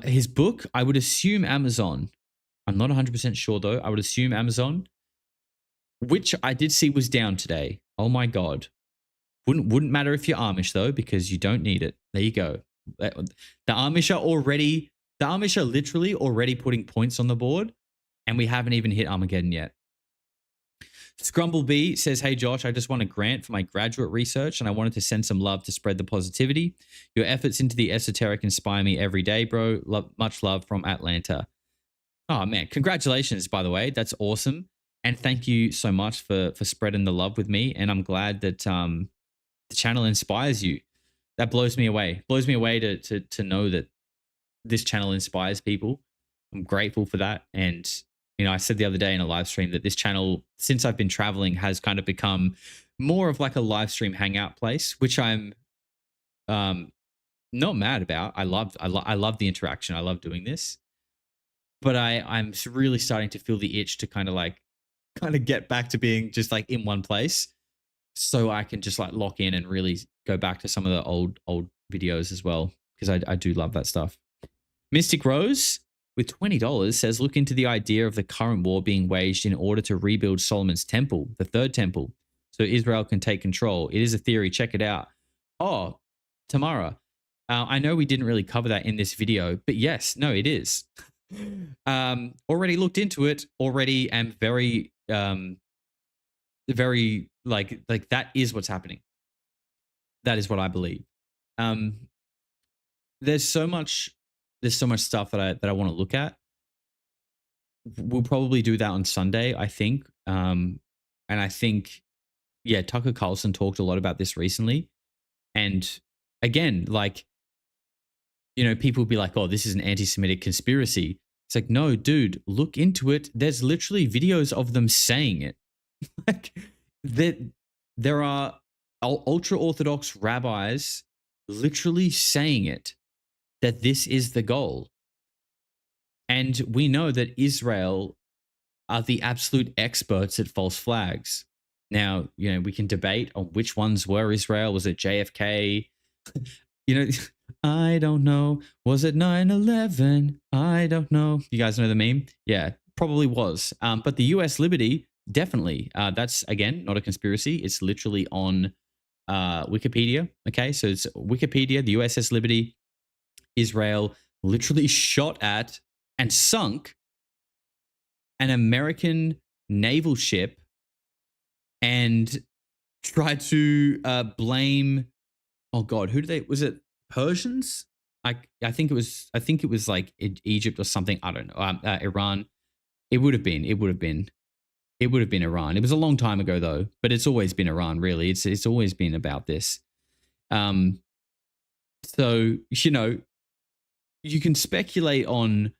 His book, I would assume Amazon. I'm not 100% sure though. I would assume Amazon, which I did see was down today. Oh my God. Wouldn't matter if you're Amish though, because you don't need it. There you go. The Amish are literally already putting points on the board, and we haven't even hit Armageddon yet. Scrumblebee says, hey Josh, I just won a grant for my graduate research and I wanted to send some love to spread the positivity. Your efforts into the esoteric inspire me every day, bro. Much love from Atlanta. Oh man, congratulations, by the way. That's awesome. And thank you so much for spreading the love with me. And I'm glad that the channel inspires you. That blows me away. Blows me away to know that this channel inspires people. I'm grateful for that. And, you know, I said the other day in a live stream that this channel, since I've been traveling, has kind of become more of like a live stream hangout place, which I'm not mad about. I love the interaction. I love doing this. But I'm really starting to feel the itch to kind of get back to being just like in one place, so I can just like lock in and really go back to some of the old videos as well, because I do love that stuff. Mystic Rose with $20 says, look into the idea of the current war being waged in order to rebuild Solomon's temple, the third temple, so Israel can take control. It is a theory. Check it out. Oh, Tamara, I know we didn't really cover that in this video, but yes, no, it is. Already looked into it. Already am very like that is what's happening. That is what I believe. There's so much stuff that I want to look at. We'll probably do that on Sunday, I think. And I think, yeah, Tucker Carlson talked a lot about this recently. And again, like, you know, people will be like, oh, this is an anti-Semitic conspiracy. It's like, no, dude, look into it. There's literally videos of them saying it. Like, there are ultra-Orthodox rabbis literally saying it, that this is the goal. And we know that Israel are the absolute experts at false flags. Now, you know, we can debate on which ones were Israel. Was it JFK? You know, I don't know. Was it 9/11? I don't know. You guys know the meme? Yeah, probably was. But the US Liberty, definitely. That's, again, not a conspiracy. It's literally on Wikipedia. Okay, so it's Wikipedia, the USS Liberty, Israel literally shot at and sunk an American naval ship and tried to blame, oh God, who did they, was it Persians? I think it was like Egypt or something. I don't know. Iran. It would have been Iran. It was a long time ago though, but it's always been Iran, really. It's always been about this. So, you know, you can speculate on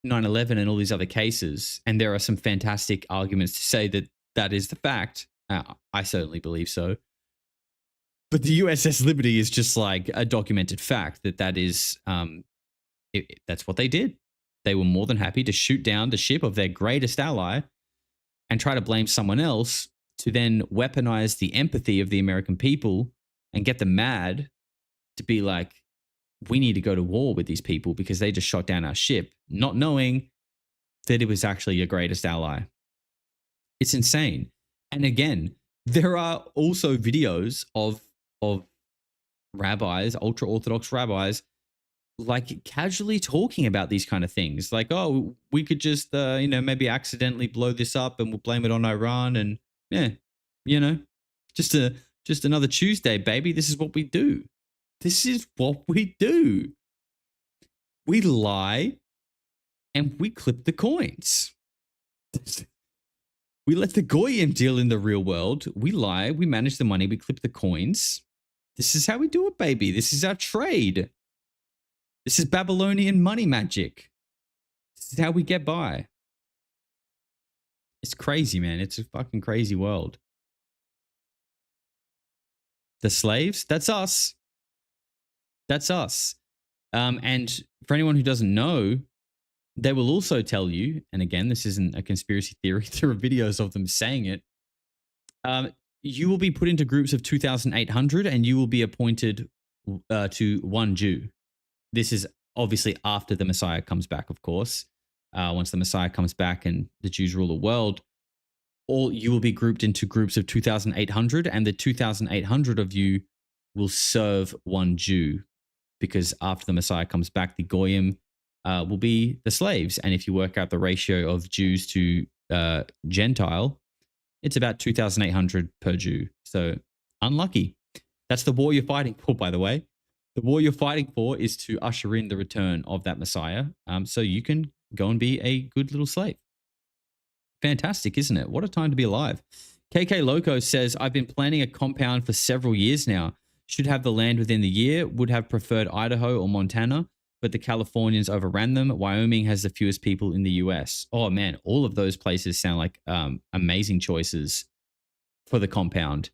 9/11 and all these other cases, and there are some fantastic arguments to say that that is the fact. I certainly believe so. But the USS Liberty is just like a documented fact that is, that's what they did. They were more than happy to shoot down the ship of their greatest ally and try to blame someone else to then weaponize the empathy of the American people and get them mad to be like, we need to go to war with these people because they just shot down our ship, not knowing that it was actually your greatest ally. It's insane. And again, there are also videos of rabbis, ultra-Orthodox rabbis, like casually talking about these kind of things. Like, oh, we could just, you know, maybe accidentally blow this up and we'll blame it on Iran. And yeah, you know, just another Tuesday, baby. This is what we do. This is what we do. We lie and we clip the coins. We let the Goyim deal in the real world. We lie, we manage the money, we clip the coins. This is how we do it, baby. This is our trade. This is Babylonian money magic. This is how we get by. It's crazy, man. It's a fucking crazy world. The slaves? That's us. That's us. And for anyone who doesn't know, they will also tell you, and again, this isn't a conspiracy theory, there are videos of them saying it. You will be put into groups of 2,800 and you will be appointed to one Jew. This is obviously after the Messiah comes back, of course. Once the Messiah comes back and the Jews rule the world, you will be grouped into groups of 2,800, and the 2,800 of you will serve one Jew, because after the Messiah comes back, the Goyim will be the slaves. And if you work out the ratio of Jews to Gentile, it's about 2,800 per Jew. So unlucky. That's the war you're fighting for, by the way. The war you're fighting for is to usher in the return of that Messiah, so you can go and be a good little slave. Fantastic, isn't it? What a time to be alive. KK Loco says, I've been planning a compound for several years now. Should have the land within the year. Would have preferred Idaho or Montana, but the Californians overran them. Wyoming has the fewest people in the US. Oh man, all of those places sound like amazing choices for the compound.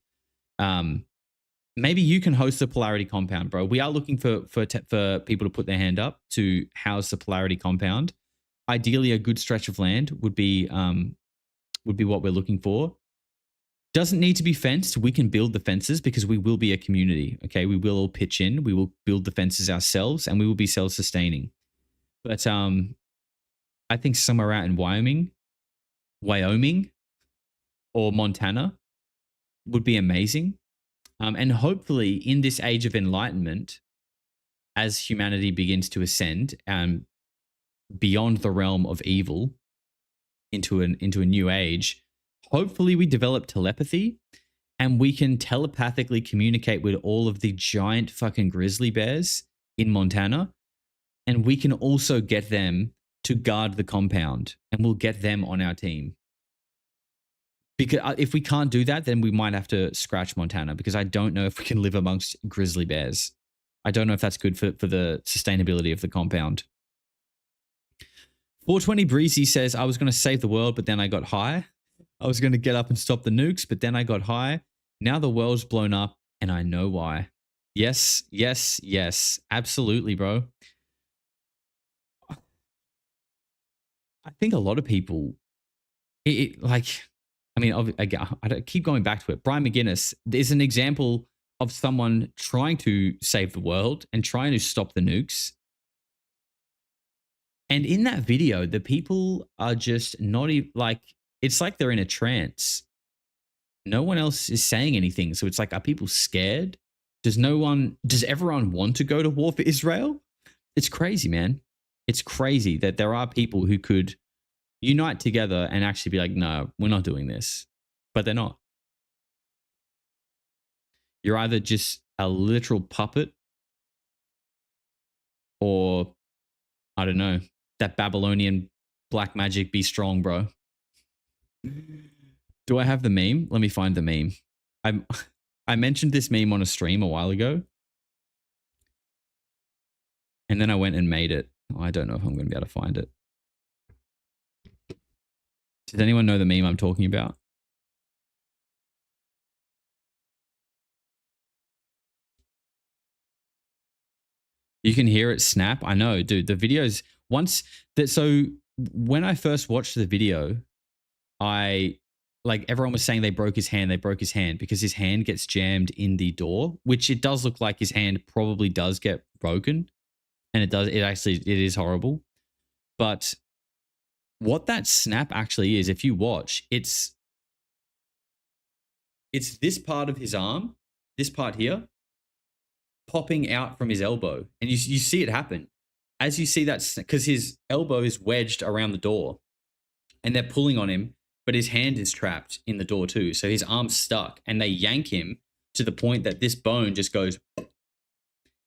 Maybe you can host the Polarity compound, bro. We are looking for people to put their hand up to house the Polarity compound. Ideally, a good stretch of land would be what we're looking for. Doesn't need to be fenced. We can build the fences because we will be a community. Okay, we will all pitch in. We will build the fences ourselves, and we will be self-sustaining. But I think somewhere out in Wyoming, or Montana would be amazing. And hopefully, in this age of enlightenment, as humanity begins to ascend beyond the realm of evil into a new age, hopefully we develop telepathy and we can telepathically communicate with all of the giant fucking grizzly bears in Montana, and we can also get them to guard the compound, and we'll get them on our team. Because if we can't do that, then we might have to scratch Montana, because I don't know if we can live amongst grizzly bears. I don't know if that's good for the sustainability of the compound. 420 Breezy says, I was going to save the world, but then I got high. I was going to get up and stop the nukes, but then I got high. Now the world's blown up, and I know why. Yes, yes, yes. Absolutely, bro. I think a lot of people, I keep going back to it. Brian McGuinness is an example of someone trying to save the world and trying to stop the nukes. And in that video, the people are just not even like, it's like they're in a trance. No one else is saying anything. So it's like, are people scared? Does everyone want to go to war for Israel? It's crazy, man. It's crazy that there are people who could unite together and actually be like, no, we're not doing this. But they're not. You're either just a literal puppet, or I don't know, that Babylonian black magic, be strong, bro. Do I have the meme? Let me find the meme. I mentioned this meme on a stream a while ago, and then I went and made it. I don't know if I'm going to be able to find it. Does anyone know the meme I'm talking about? You can hear it snap. I know, dude. The videos so when I first watched the video, everyone was saying they broke his hand because his hand gets jammed in the door, which it does look like his hand probably does get broken. And it is horrible. But what that snap actually is, if you watch, it's this part of his arm, this part here, popping out from his elbow. And you see it happen. As you see that, because his elbow is wedged around the door and they're pulling on him, but his hand is trapped in the door too. So his arm's stuck, and they yank him to the point that this bone just goes.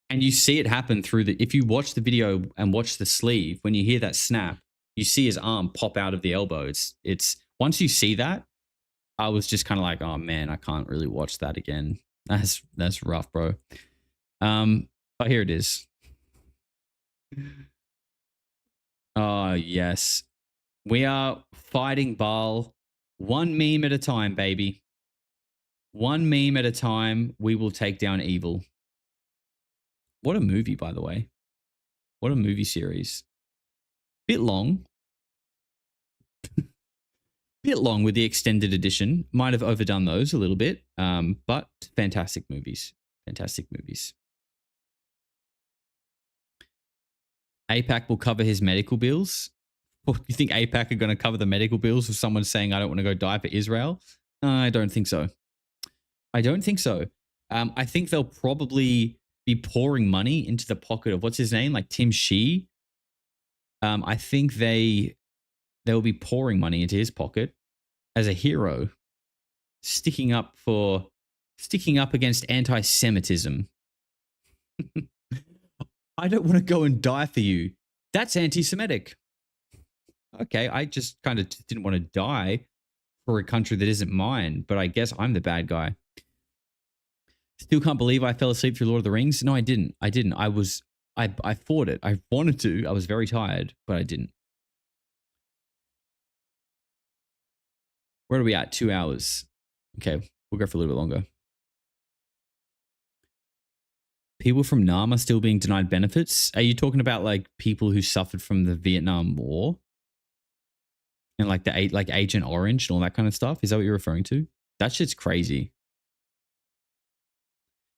And you see it happen if you watch the video and watch the sleeve, when you hear that snap, you see his arm pop out of the elbow. It's once you see that, I was just kind of like, oh man, I can't really watch that again. That's rough, bro. But here it is. Oh yes. We are fighting Baal one meme at a time, baby. One meme at a time, we will take down evil. What a movie, by the way. What a movie series. Bit long. Bit long with the extended edition. Might have overdone those a little bit. But fantastic movies. Fantastic movies. APAC will cover his medical bills. Well, you think APAC are going to cover the medical bills of someone saying, I don't want to go die for Israel? I don't think so. I don't think so. I think they'll probably be pouring money into the pocket of what's his name, like Tim Shee. I think they will be pouring money into his pocket as a hero, sticking up against anti-Semitism. I don't want to go and die for you. That's anti-Semitic. Okay, I just kind of didn't want to die for a country that isn't mine, but I guess I'm the bad guy. Still can't believe I fell asleep through Lord of the Rings. No, I didn't. I fought it. I wanted to. I was very tired, but I didn't. Where are we at? 2 hours. Okay, we'll go for a little bit longer. People from Nam are still being denied benefits. Are you talking about like people who suffered from the Vietnam War? And like Agent Orange and all that kind of stuff? Is that what you're referring to? That shit's crazy.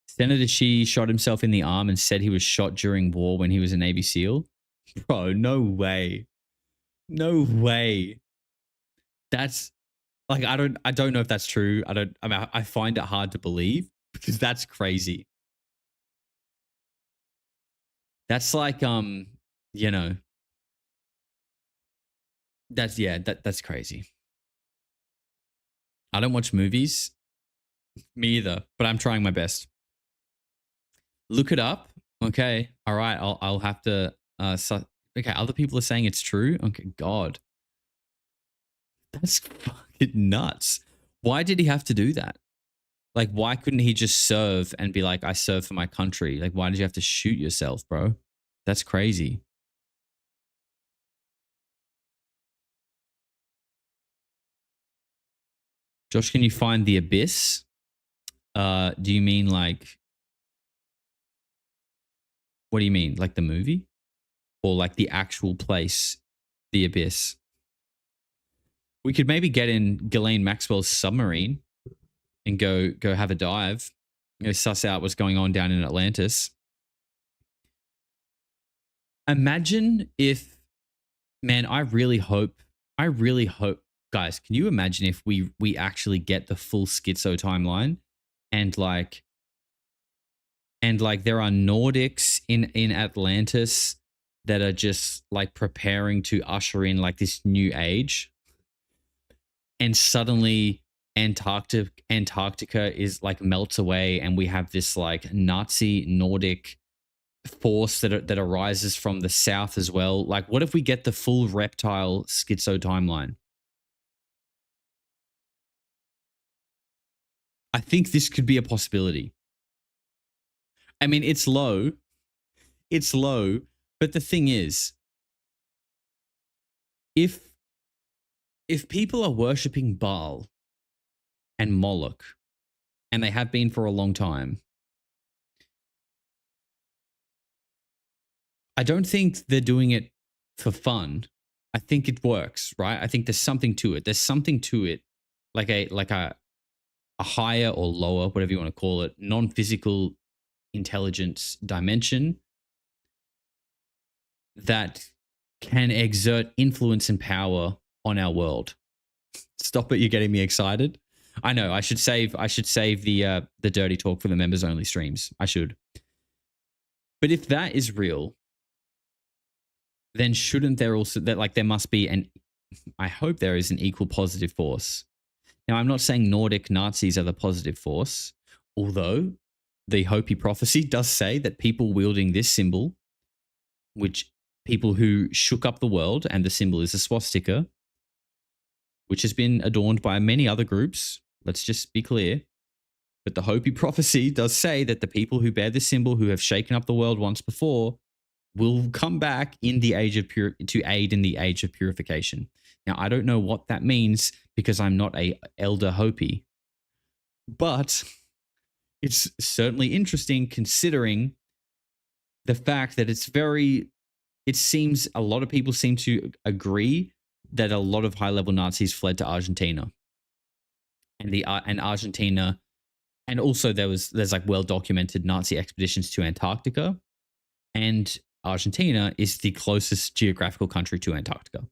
Senator Xi shot himself in the arm and said he was shot during war when he was a Navy SEAL. Bro, no way. No way. That's like, I don't know if that's true. I find it hard to believe because that's crazy. That's like, you know, that's crazy. I don't watch movies. Me either, but I'm trying my best. Look it up. Okay. All right. I'll have to, okay. Other people are saying it's true. Okay. God. That's fucking nuts. Why did he have to do that? Like, why couldn't he just serve and be like, I serve for my country? Like, why did you have to shoot yourself, bro? That's crazy. Josh, can you find The Abyss? Do you mean like, what do you mean? Like the movie? Or like the actual place, The Abyss? We could maybe get in Ghislaine Maxwell's submarine and go have a dive, suss out what's going on down in Atlantis. Imagine if, man, I really hope, guys, can you imagine if we actually get the full schizo timeline and like there are Nordics in Atlantis that are just like preparing to usher in like this new age, and suddenly Antarctica is like melts away, and we have this like Nazi Nordic force that arises from the south as well. Like, what if we get the full reptile schizo timeline? I think this could be a possibility. I mean, it's low, but the thing is, if people are worshipping Baal and Moloch, and they have been for a long time, I don't think they're doing it for fun. I think it works, right? I think there's something to it. There's something to it, like a higher or lower, whatever you want to call it, non-physical intelligence dimension that can exert influence and power on our world. Stop it! You're getting me excited. I know. I should save the dirty talk for the members only streams. I should. But if that is real, then shouldn't there also there must be I hope there is an equal positive force. Now, I'm not saying Nordic Nazis are the positive force, although the Hopi prophecy does say that people wielding this symbol, which people who shook up the world, and the symbol is a swastika, which has been adorned by many other groups. Let's just be clear. But the Hopi prophecy does say that the people who bear this symbol, who have shaken up the world once before, will come back in the age of to aid in the age of purification. Now, I don't know what that means because I'm not a elder Hopi, but it's certainly interesting considering the fact that it's very it seems a lot of people seem to agree that a lot of high-level Nazis fled to Argentina, and Argentina, and also there's like well-documented Nazi expeditions to Antarctica, and Argentina is the closest geographical country to Antarctica,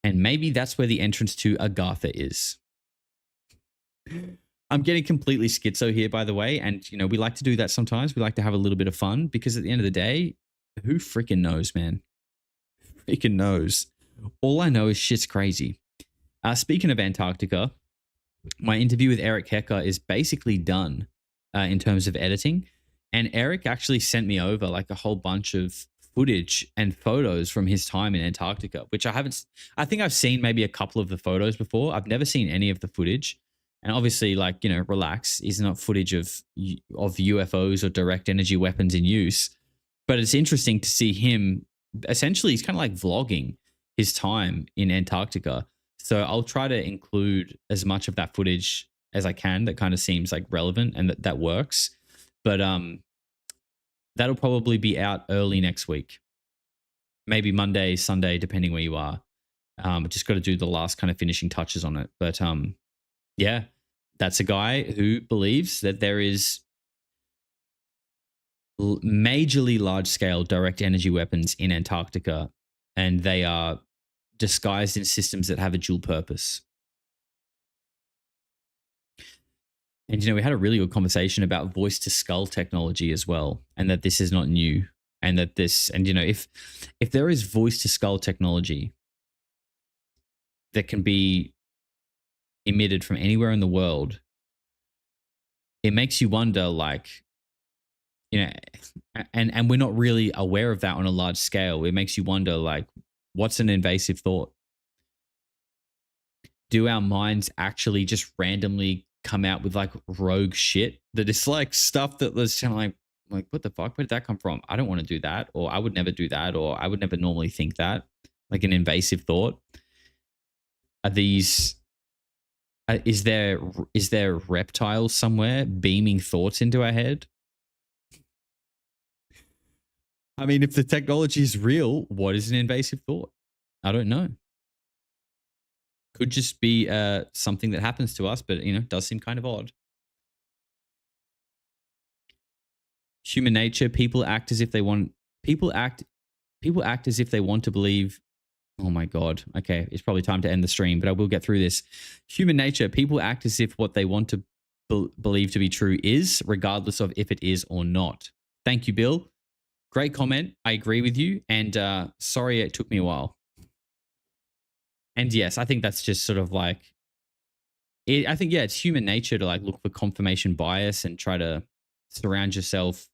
and maybe that's where the entrance to Agartha is. I'm getting completely schizo here, by the way, and you know we like to do that sometimes. We like to have a little bit of fun because at the end of the day, who freaking knows, man? Freaking knows. All I know is shit's crazy. Speaking of Antarctica, my interview with Eric Hecker is basically done in terms of editing. And Eric actually sent me over like a whole bunch of footage and photos from his time in Antarctica, which I think I've seen maybe a couple of the photos before. I've never seen any of the footage. And obviously, like, you know, relax, is not footage of UFOs or direct energy weapons in use. But it's interesting to see him, essentially, he's kind of like vlogging his time in Antarctica. So I'll try to include as much of that footage as I can that kind of seems like relevant and that works. But that'll probably be out early next week. Maybe Monday, Sunday, depending where you are. Just got to do the last kind of finishing touches on it. But yeah, that's a guy who believes that there is majorly large-scale direct energy weapons in Antarctica, and they are disguised in systems that have a dual purpose. And, you know, we had a really good conversation about voice-to-skull technology as well, and that this is not new, and that this, and, you know, if there is voice-to-skull technology that can be emitted from anywhere in the world, it makes you wonder, like, you know, and we're not really aware of that on a large scale. It makes you wonder, like, what's an invasive thought? Do our minds actually just randomly come out with like rogue shit that is like stuff that was kind of like, what the fuck? Where did that come from? I don't want to do that, or I would never do that, or I would never normally think that. Like an invasive thought. Are these? Is there reptiles somewhere beaming thoughts into our head? I mean, if the technology is real, what is an invasive thought? I don't know. Could just be something that happens to us, but, you know, does seem kind of odd. Human nature, people act as if they want to believe. Oh my God. Okay, it's probably time to end the stream, but I will get through this. Human nature, people act as if what they want to believe to be true is, regardless of if it is or not. Thank you, Bill. Great comment. I agree with you. And sorry it took me a while. And yes, I think that's just sort of like, I think, yeah, it's human nature to like look for confirmation bias and try to surround yourself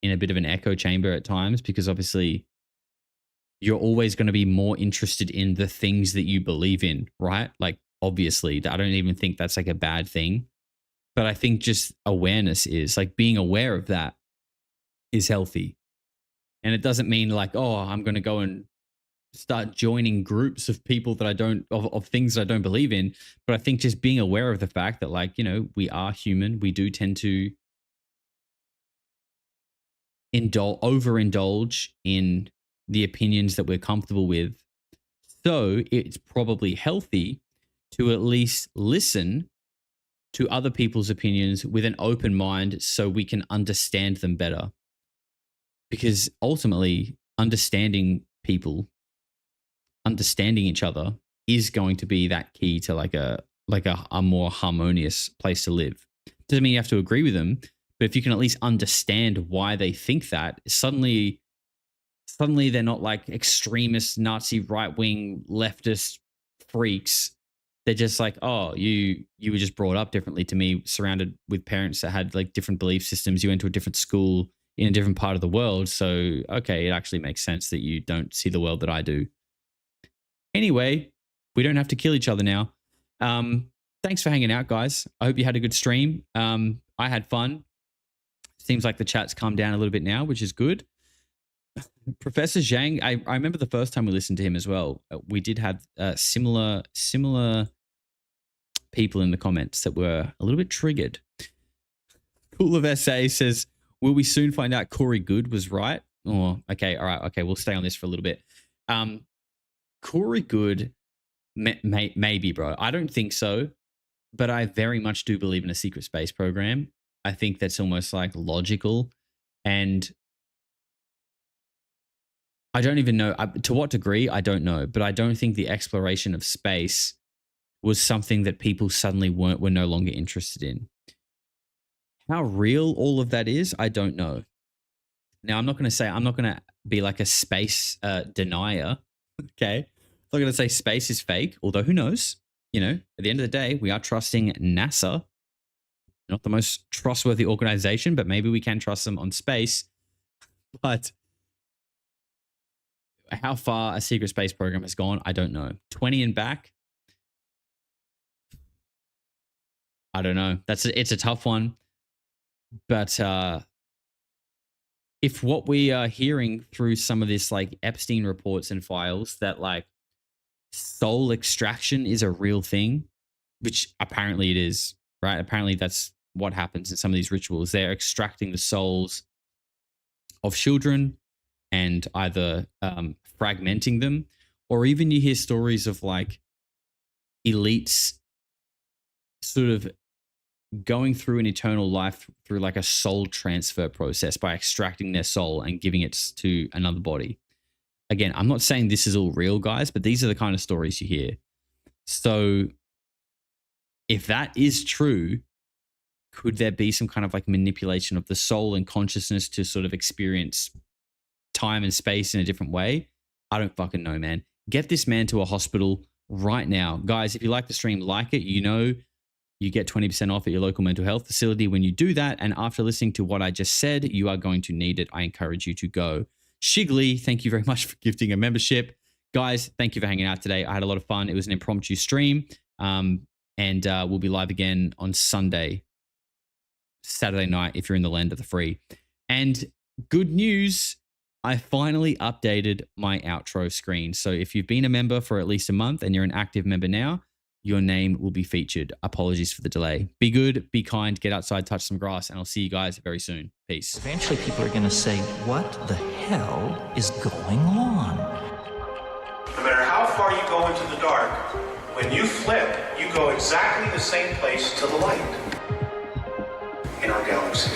in a bit of an echo chamber at times, because obviously you're always going to be more interested in the things that you believe in, right? Like, obviously, I don't even think that's like a bad thing. But I think just awareness is like being aware of that is healthy. And it doesn't mean like, oh, I'm going to go and start joining groups of people that I don't, of things that I don't believe in. But I think just being aware of the fact that, like, you know, we are human. We do tend to overindulge in the opinions that we're comfortable with. So it's probably healthy to at least listen to other people's opinions with an open mind so we can understand them better. Because ultimately, understanding people, understanding each other is going to be that key to like a more harmonious place to live. Doesn't mean you have to agree with them, but if you can at least understand why they think that, suddenly they're not like extremist Nazi right-wing leftist freaks. They're just like, oh, you were just brought up differently to me, surrounded with parents that had like different belief systems. You went to a different school in a different part of the world. So, okay, it actually makes sense that you don't see the world that I do. Anyway, we don't have to kill each other now. Thanks for hanging out, guys. I hope you had a good stream. I had fun. Seems like the chat's calmed down a little bit now, which is good. Professor Zhang, I remember the first time we listened to him as well. We did have similar people in the comments that were a little bit triggered. Cool of SA says, will we soon find out Corey Good was right? Oh, okay. All right. Okay. We'll stay on this for a little bit. Corey Good, maybe, bro. I don't think so, but I very much do believe in a secret space program. I think that's almost like logical. And I don't even know to what degree, I don't know, but I don't think the exploration of space was something that people suddenly were no longer interested in. How real all of that is, I don't know. Now, I'm not going to be like a space denier. Okay. I'm not going to say space is fake, although who knows? You know, at the end of the day, we are trusting NASA, not the most trustworthy organization, but maybe we can trust them on space. But how far a secret space program has gone, I don't know. 20 and back, I don't know. It's a tough one. But if what we are hearing through some of this like Epstein reports and files that like soul extraction is a real thing, which apparently it is, right? Apparently that's what happens in some of these rituals. They're extracting the souls of children and either fragmenting them, or even you hear stories of like elites sort of going through an eternal life through like a soul transfer process by extracting their soul and giving it to another body. Again, I'm not saying this is all real, guys, but these are the kind of stories you hear. So if that is true, could there be some kind of like manipulation of the soul and consciousness to sort of experience time and space in a different way? I don't fucking know, man. Get this man to a hospital right now. Guys, if you like the stream, like it, you know, you get 20% off at your local mental health facility when you do that. And after listening to what I just said, you are going to need it. I encourage you to go. Shigley, thank you very much for gifting a membership. Guys, thank you for hanging out today. I had a lot of fun. It was an impromptu stream. And we'll be live again on Saturday night if you're in the land of the free. And good news, I finally updated my outro screen. So if you've been a member for at least a month and you're an active member now, your name will be featured. Apologies for the delay. Be good, be kind, get outside, touch some grass, and I'll see you guys very soon. Peace. Eventually people are going to say, what the hell is going on? No matter how far you go into the dark, when you flip, you go exactly the same place to the light in our galaxy.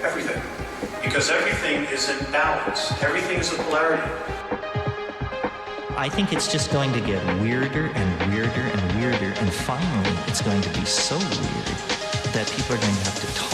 Everything. Because everything is in balance. Everything is a polarity. I think it's just going to get weirder and weirder and weirder, and finally it's going to be so weird that people are going to have to talk